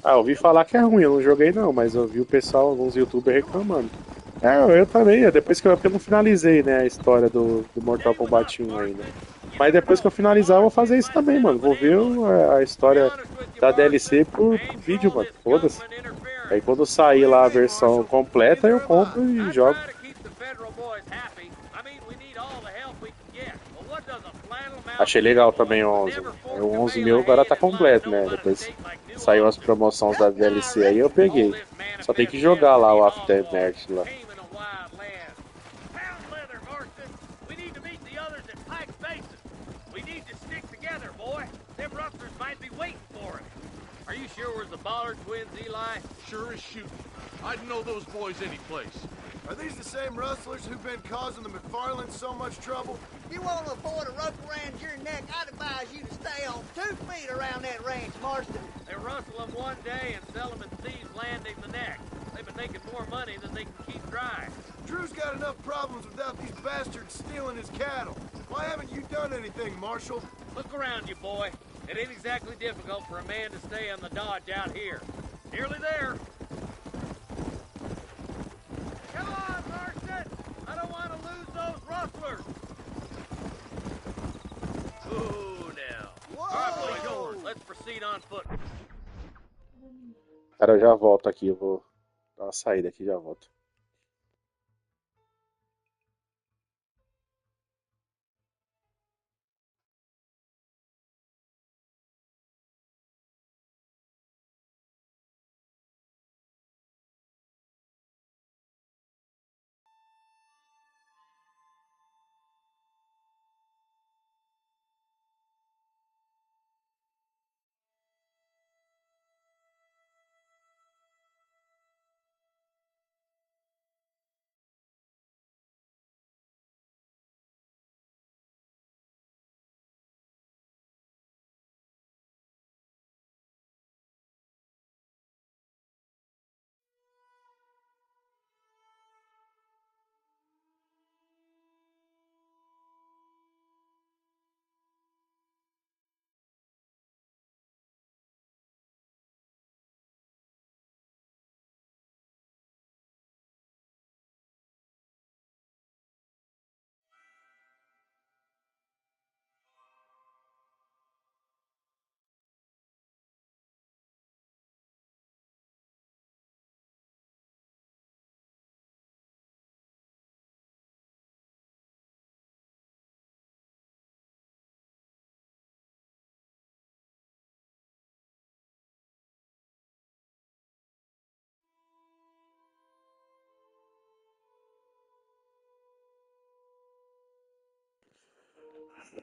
[SPEAKER 16] Ah, ouvi falar que é ruim, eu não joguei não, mas eu vi o pessoal, alguns youtubers reclamando. É, eu também, depois que eu não finalizei, né, a história do Mortal Kombat 1 ainda. Mas depois que eu finalizar, eu vou fazer isso também, mano. Vou ver a história da DLC por vídeo, mano. Foda-se. Aí quando sair lá a versão completa, eu compro e jogo. Achei legal também o 11. O 11 meu agora tá completo, né? Depois saiu as promoções da DLC aí, eu peguei. Só tem que jogar lá o Aftermath lá.
[SPEAKER 5] Ballard twins, Eli?
[SPEAKER 17] Sure as shooting. I'd know those boys any place.
[SPEAKER 6] Are these the same rustlers who've been causing the McFarlands so much trouble?
[SPEAKER 7] You want to avoid a rope around your neck, I'd advise you to stay on 2 feet around that ranch, Marston.
[SPEAKER 5] They rustle them one day and sell them at Steve's Landing the next. They've been making more money than they can keep dry.
[SPEAKER 6] Drew's got enough problems without these bastards stealing his cattle. Why haven't you done anything, Marshal?
[SPEAKER 5] Look around you, boy. It ain't exactly difficult for a man to stay on the dodge out here. Nearly there. Come on, Marston! I don't want to lose those rustlers!
[SPEAKER 7] Whoa now. All right, boys, let's proceed on foot.
[SPEAKER 16] Cara, eu já volto aqui, eu vou dar uma saída aqui e já volto.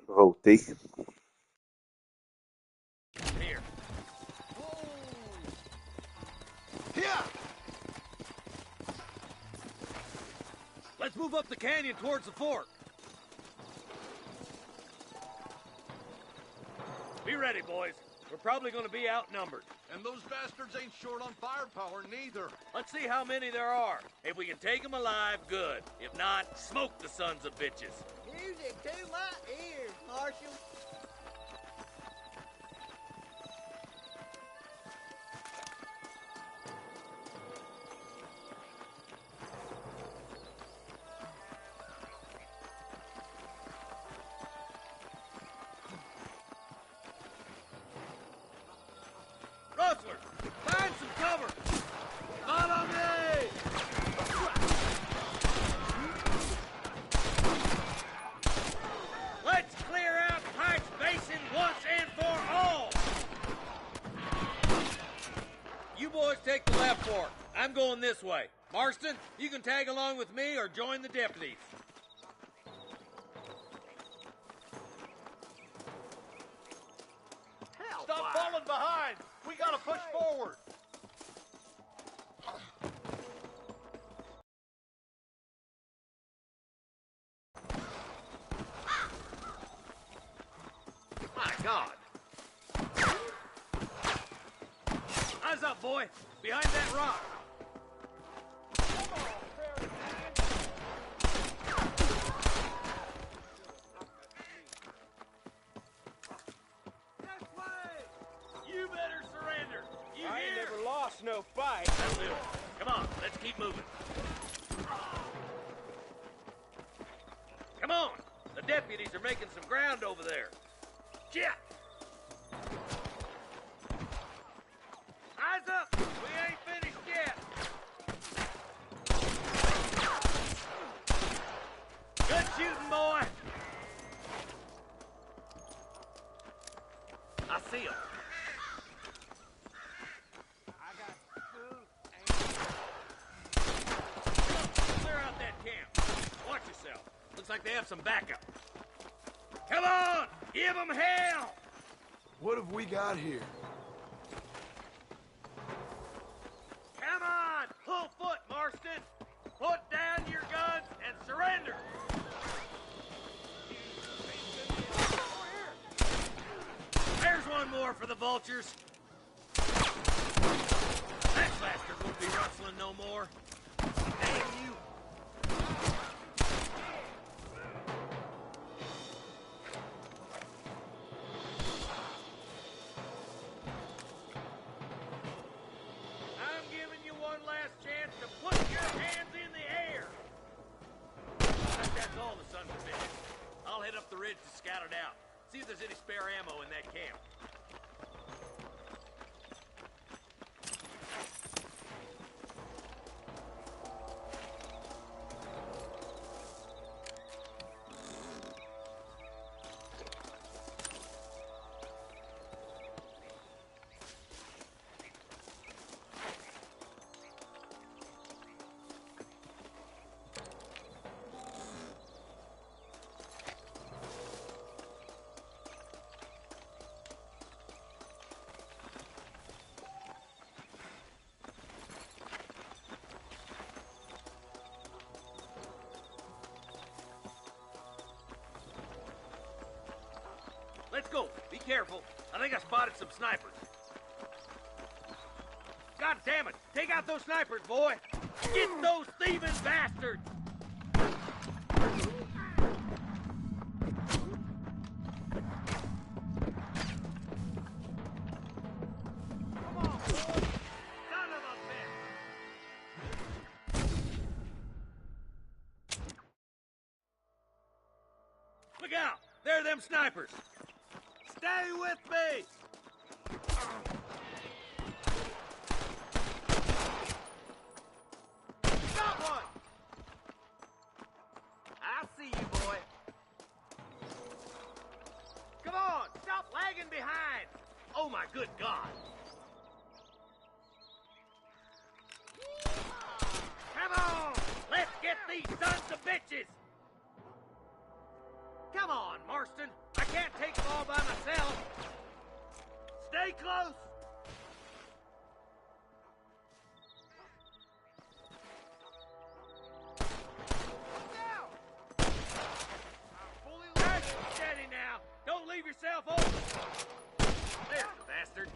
[SPEAKER 16] Voltei.
[SPEAKER 7] Here.
[SPEAKER 15] Here!
[SPEAKER 7] Let's move up the canyon towards the fort. Be ready, boys. We're probably going to be outnumbered.
[SPEAKER 17] And those bastards ain't short on firepower, neither.
[SPEAKER 7] Let's see how many there are. If we can take them alive, good. If not, smoke the sons of bitches.
[SPEAKER 14] Music to my ears, Marshal.
[SPEAKER 7] Rustlers, find some cover. Not on me! Let's clear out Pike's Basin once and for all! You boys take the left fork. I'm going this way. Marston, you can tag along with me or join the deputies.
[SPEAKER 15] Stop falling behind! We gotta push forward!
[SPEAKER 7] My God! Eyes up, boy! Behind that rock! You better surrender! You
[SPEAKER 8] I ain't
[SPEAKER 7] hear?
[SPEAKER 8] never lost no fight.
[SPEAKER 7] That'll do it. Come on, let's keep moving. Come on! The deputies are making some ground over there. Yeah! Eyes up! We ain't finished yet! Good shooting, boy! I see him. Clear out that camp. Watch yourself. Looks like they have some backup. Come on! Give them hell!
[SPEAKER 6] What have we got here?
[SPEAKER 7] Come on! Pull foot, Marston! Put down your guns and surrender! There's one more for the vultures. That bastard won't be rustling no more. Damn you! I'm giving you one last chance to put your hands in the air. That's all the sons of bitches. I'll head up the ridge to scout it out.
[SPEAKER 18] See if there's any spare ammo in that camp. Let's go. Be careful. I think I spotted some snipers. God damn it. Take out those snipers, boy. Get those thieving bastards. Come on, boy. Son of a bitch. Look out. There are them snipers. Stay with me! Got one! I see you, boy. Come on, stop lagging behind! Oh my good God! Come on! Let's get these sons of bitches! Come on, Marston. I can't take them all by myself. Stay close. Now. Steady now. Don't leave yourself open. There's the bastard.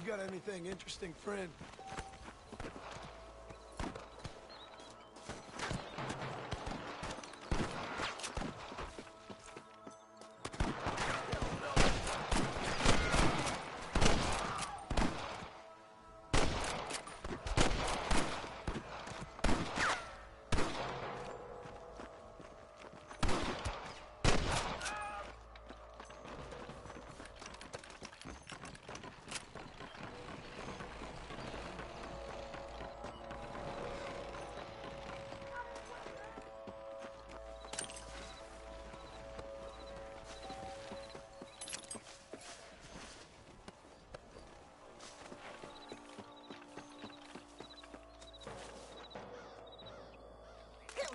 [SPEAKER 6] You got anything interesting, friend?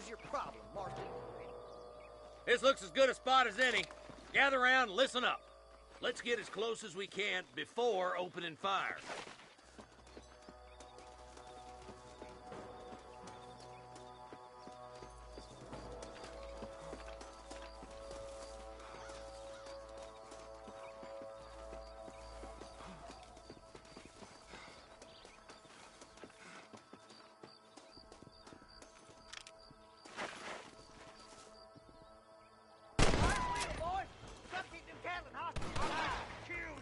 [SPEAKER 14] Your problem, Marston.
[SPEAKER 18] This looks as good a spot as any. Gather around and listen up. Let's get as close as we can before opening fire.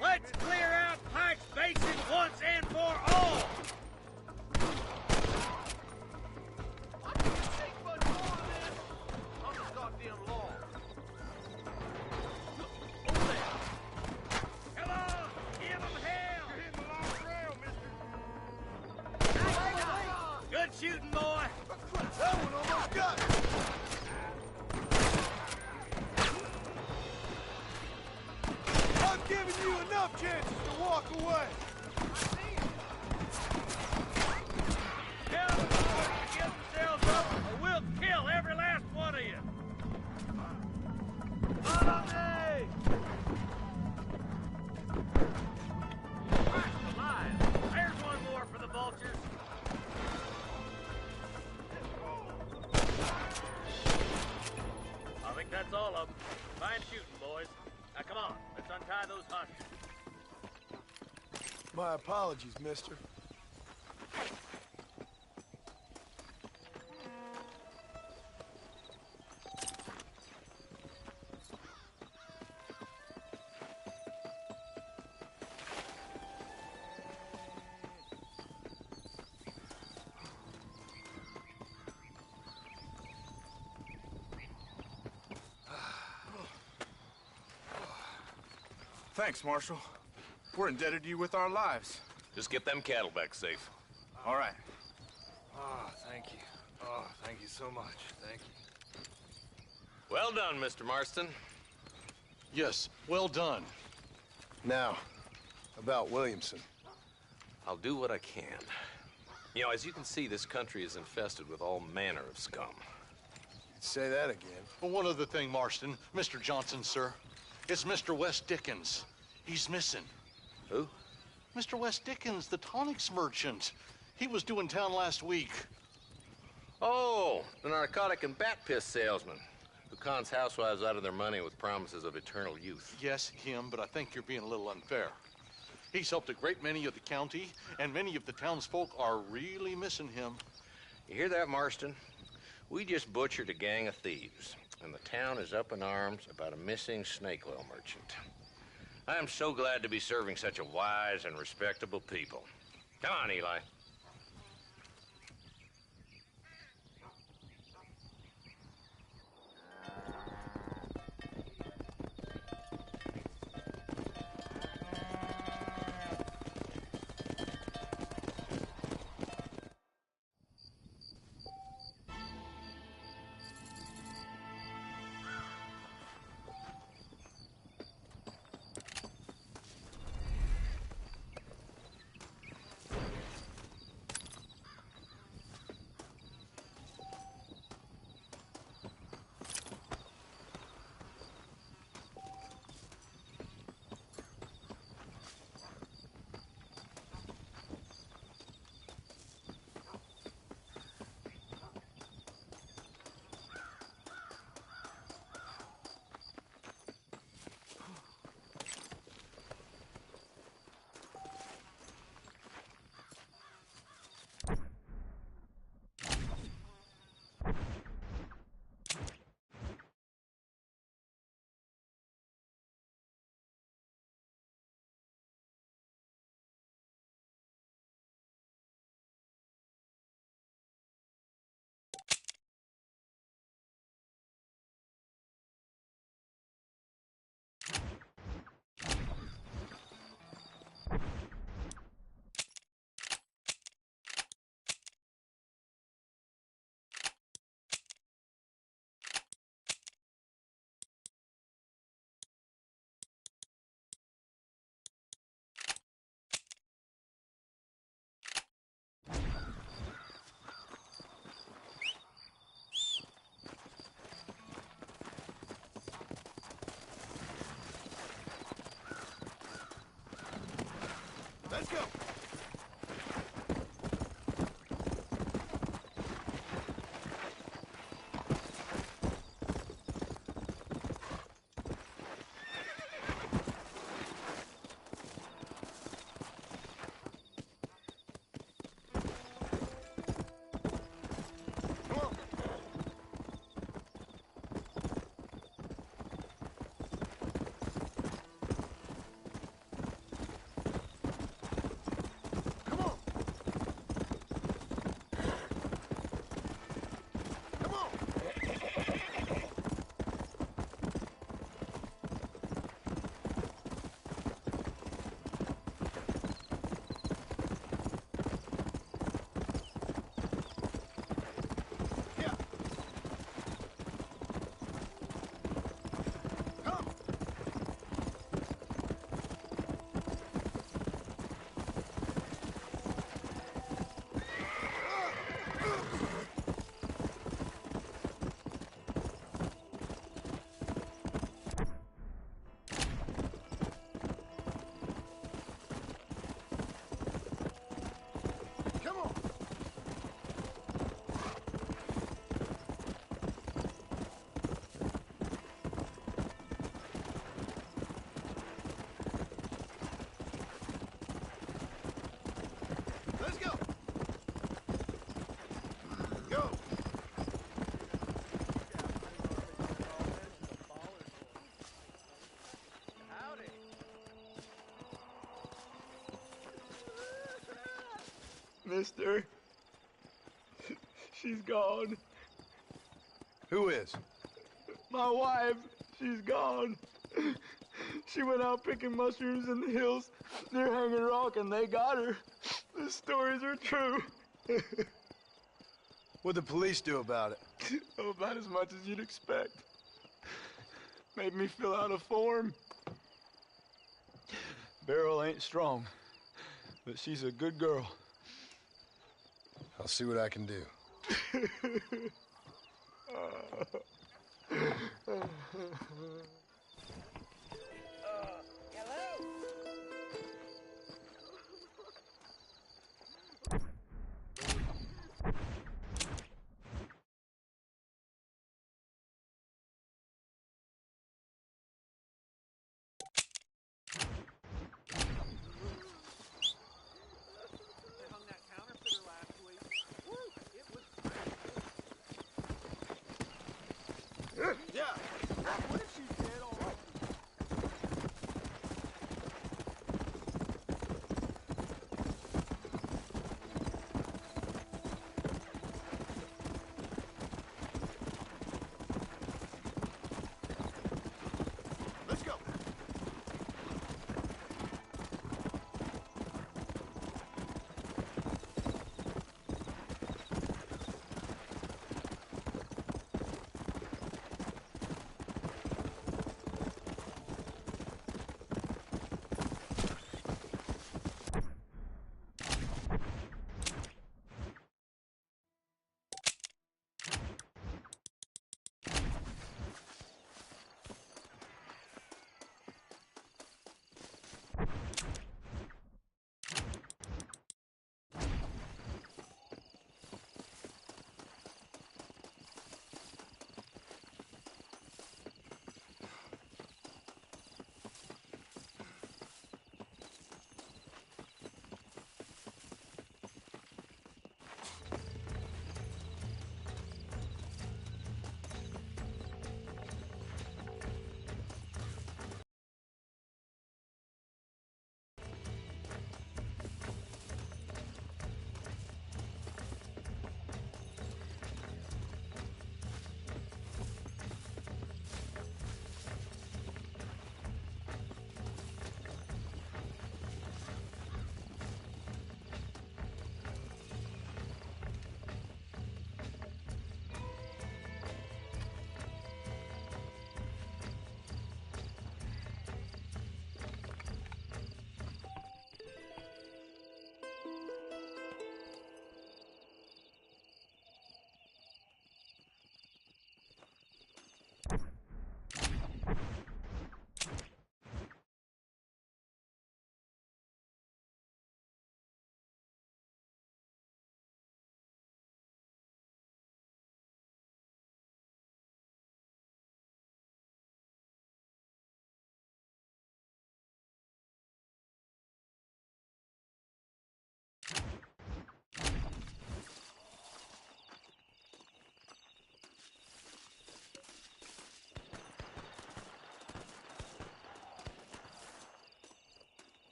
[SPEAKER 18] Let's clear out Pike's Basin once and for all!
[SPEAKER 14] I can't take much more of this. I'm just goddamn long.
[SPEAKER 18] Over there! Come on! Give them hell!
[SPEAKER 14] You're hitting the long trail, mister.
[SPEAKER 18] Good shooting, boy!
[SPEAKER 14] That one almost got me. I've given you enough chances to walk away.
[SPEAKER 18] Fine shooting, boys. Now, come on. Let's untie those hostages.
[SPEAKER 6] My apologies, mister.
[SPEAKER 19] Thanks, Marshal. We're indebted to you with our lives.
[SPEAKER 12] Just get them cattle back safe.
[SPEAKER 19] All right.
[SPEAKER 14] Oh, thank you. Oh, thank you so much. Thank you.
[SPEAKER 12] Well done, Mr. Marston.
[SPEAKER 17] Yes, well done.
[SPEAKER 6] Now, about Williamson.
[SPEAKER 12] I'll do what I can. You know, as you can see, this country is infested with all manner of scum.
[SPEAKER 6] Say that again.
[SPEAKER 17] Well, one other thing, Marston. Mr. Johnson, sir. It's Mr. Wes Dickens. He's missing.
[SPEAKER 12] Who?
[SPEAKER 17] Mr. Wes Dickens, the tonics merchant. He was due in town last week.
[SPEAKER 12] Oh, the narcotic and bat piss salesman who cons housewives out of their money with promises of eternal youth.
[SPEAKER 17] Yes, him, but I think you're being a little unfair. He's helped a great many of the county, and many of the townsfolk are really missing him.
[SPEAKER 12] You hear that, Marston? We just butchered a gang of thieves, and the town is up in arms about a missing snake oil merchant. I am so glad to be serving such a wise and respectable people. Come on, Eli.
[SPEAKER 6] Let's go.
[SPEAKER 20] mister. She's gone.
[SPEAKER 6] Who is?
[SPEAKER 20] My wife. She's gone. She went out picking mushrooms in the hills near Hanging Rock, and they got her. The stories are true.
[SPEAKER 6] What'd the police do about it?
[SPEAKER 20] Oh, about as much as you'd expect. Made me fill out a form. Beryl ain't strong, but she's a good girl.
[SPEAKER 6] I'll see what I can do.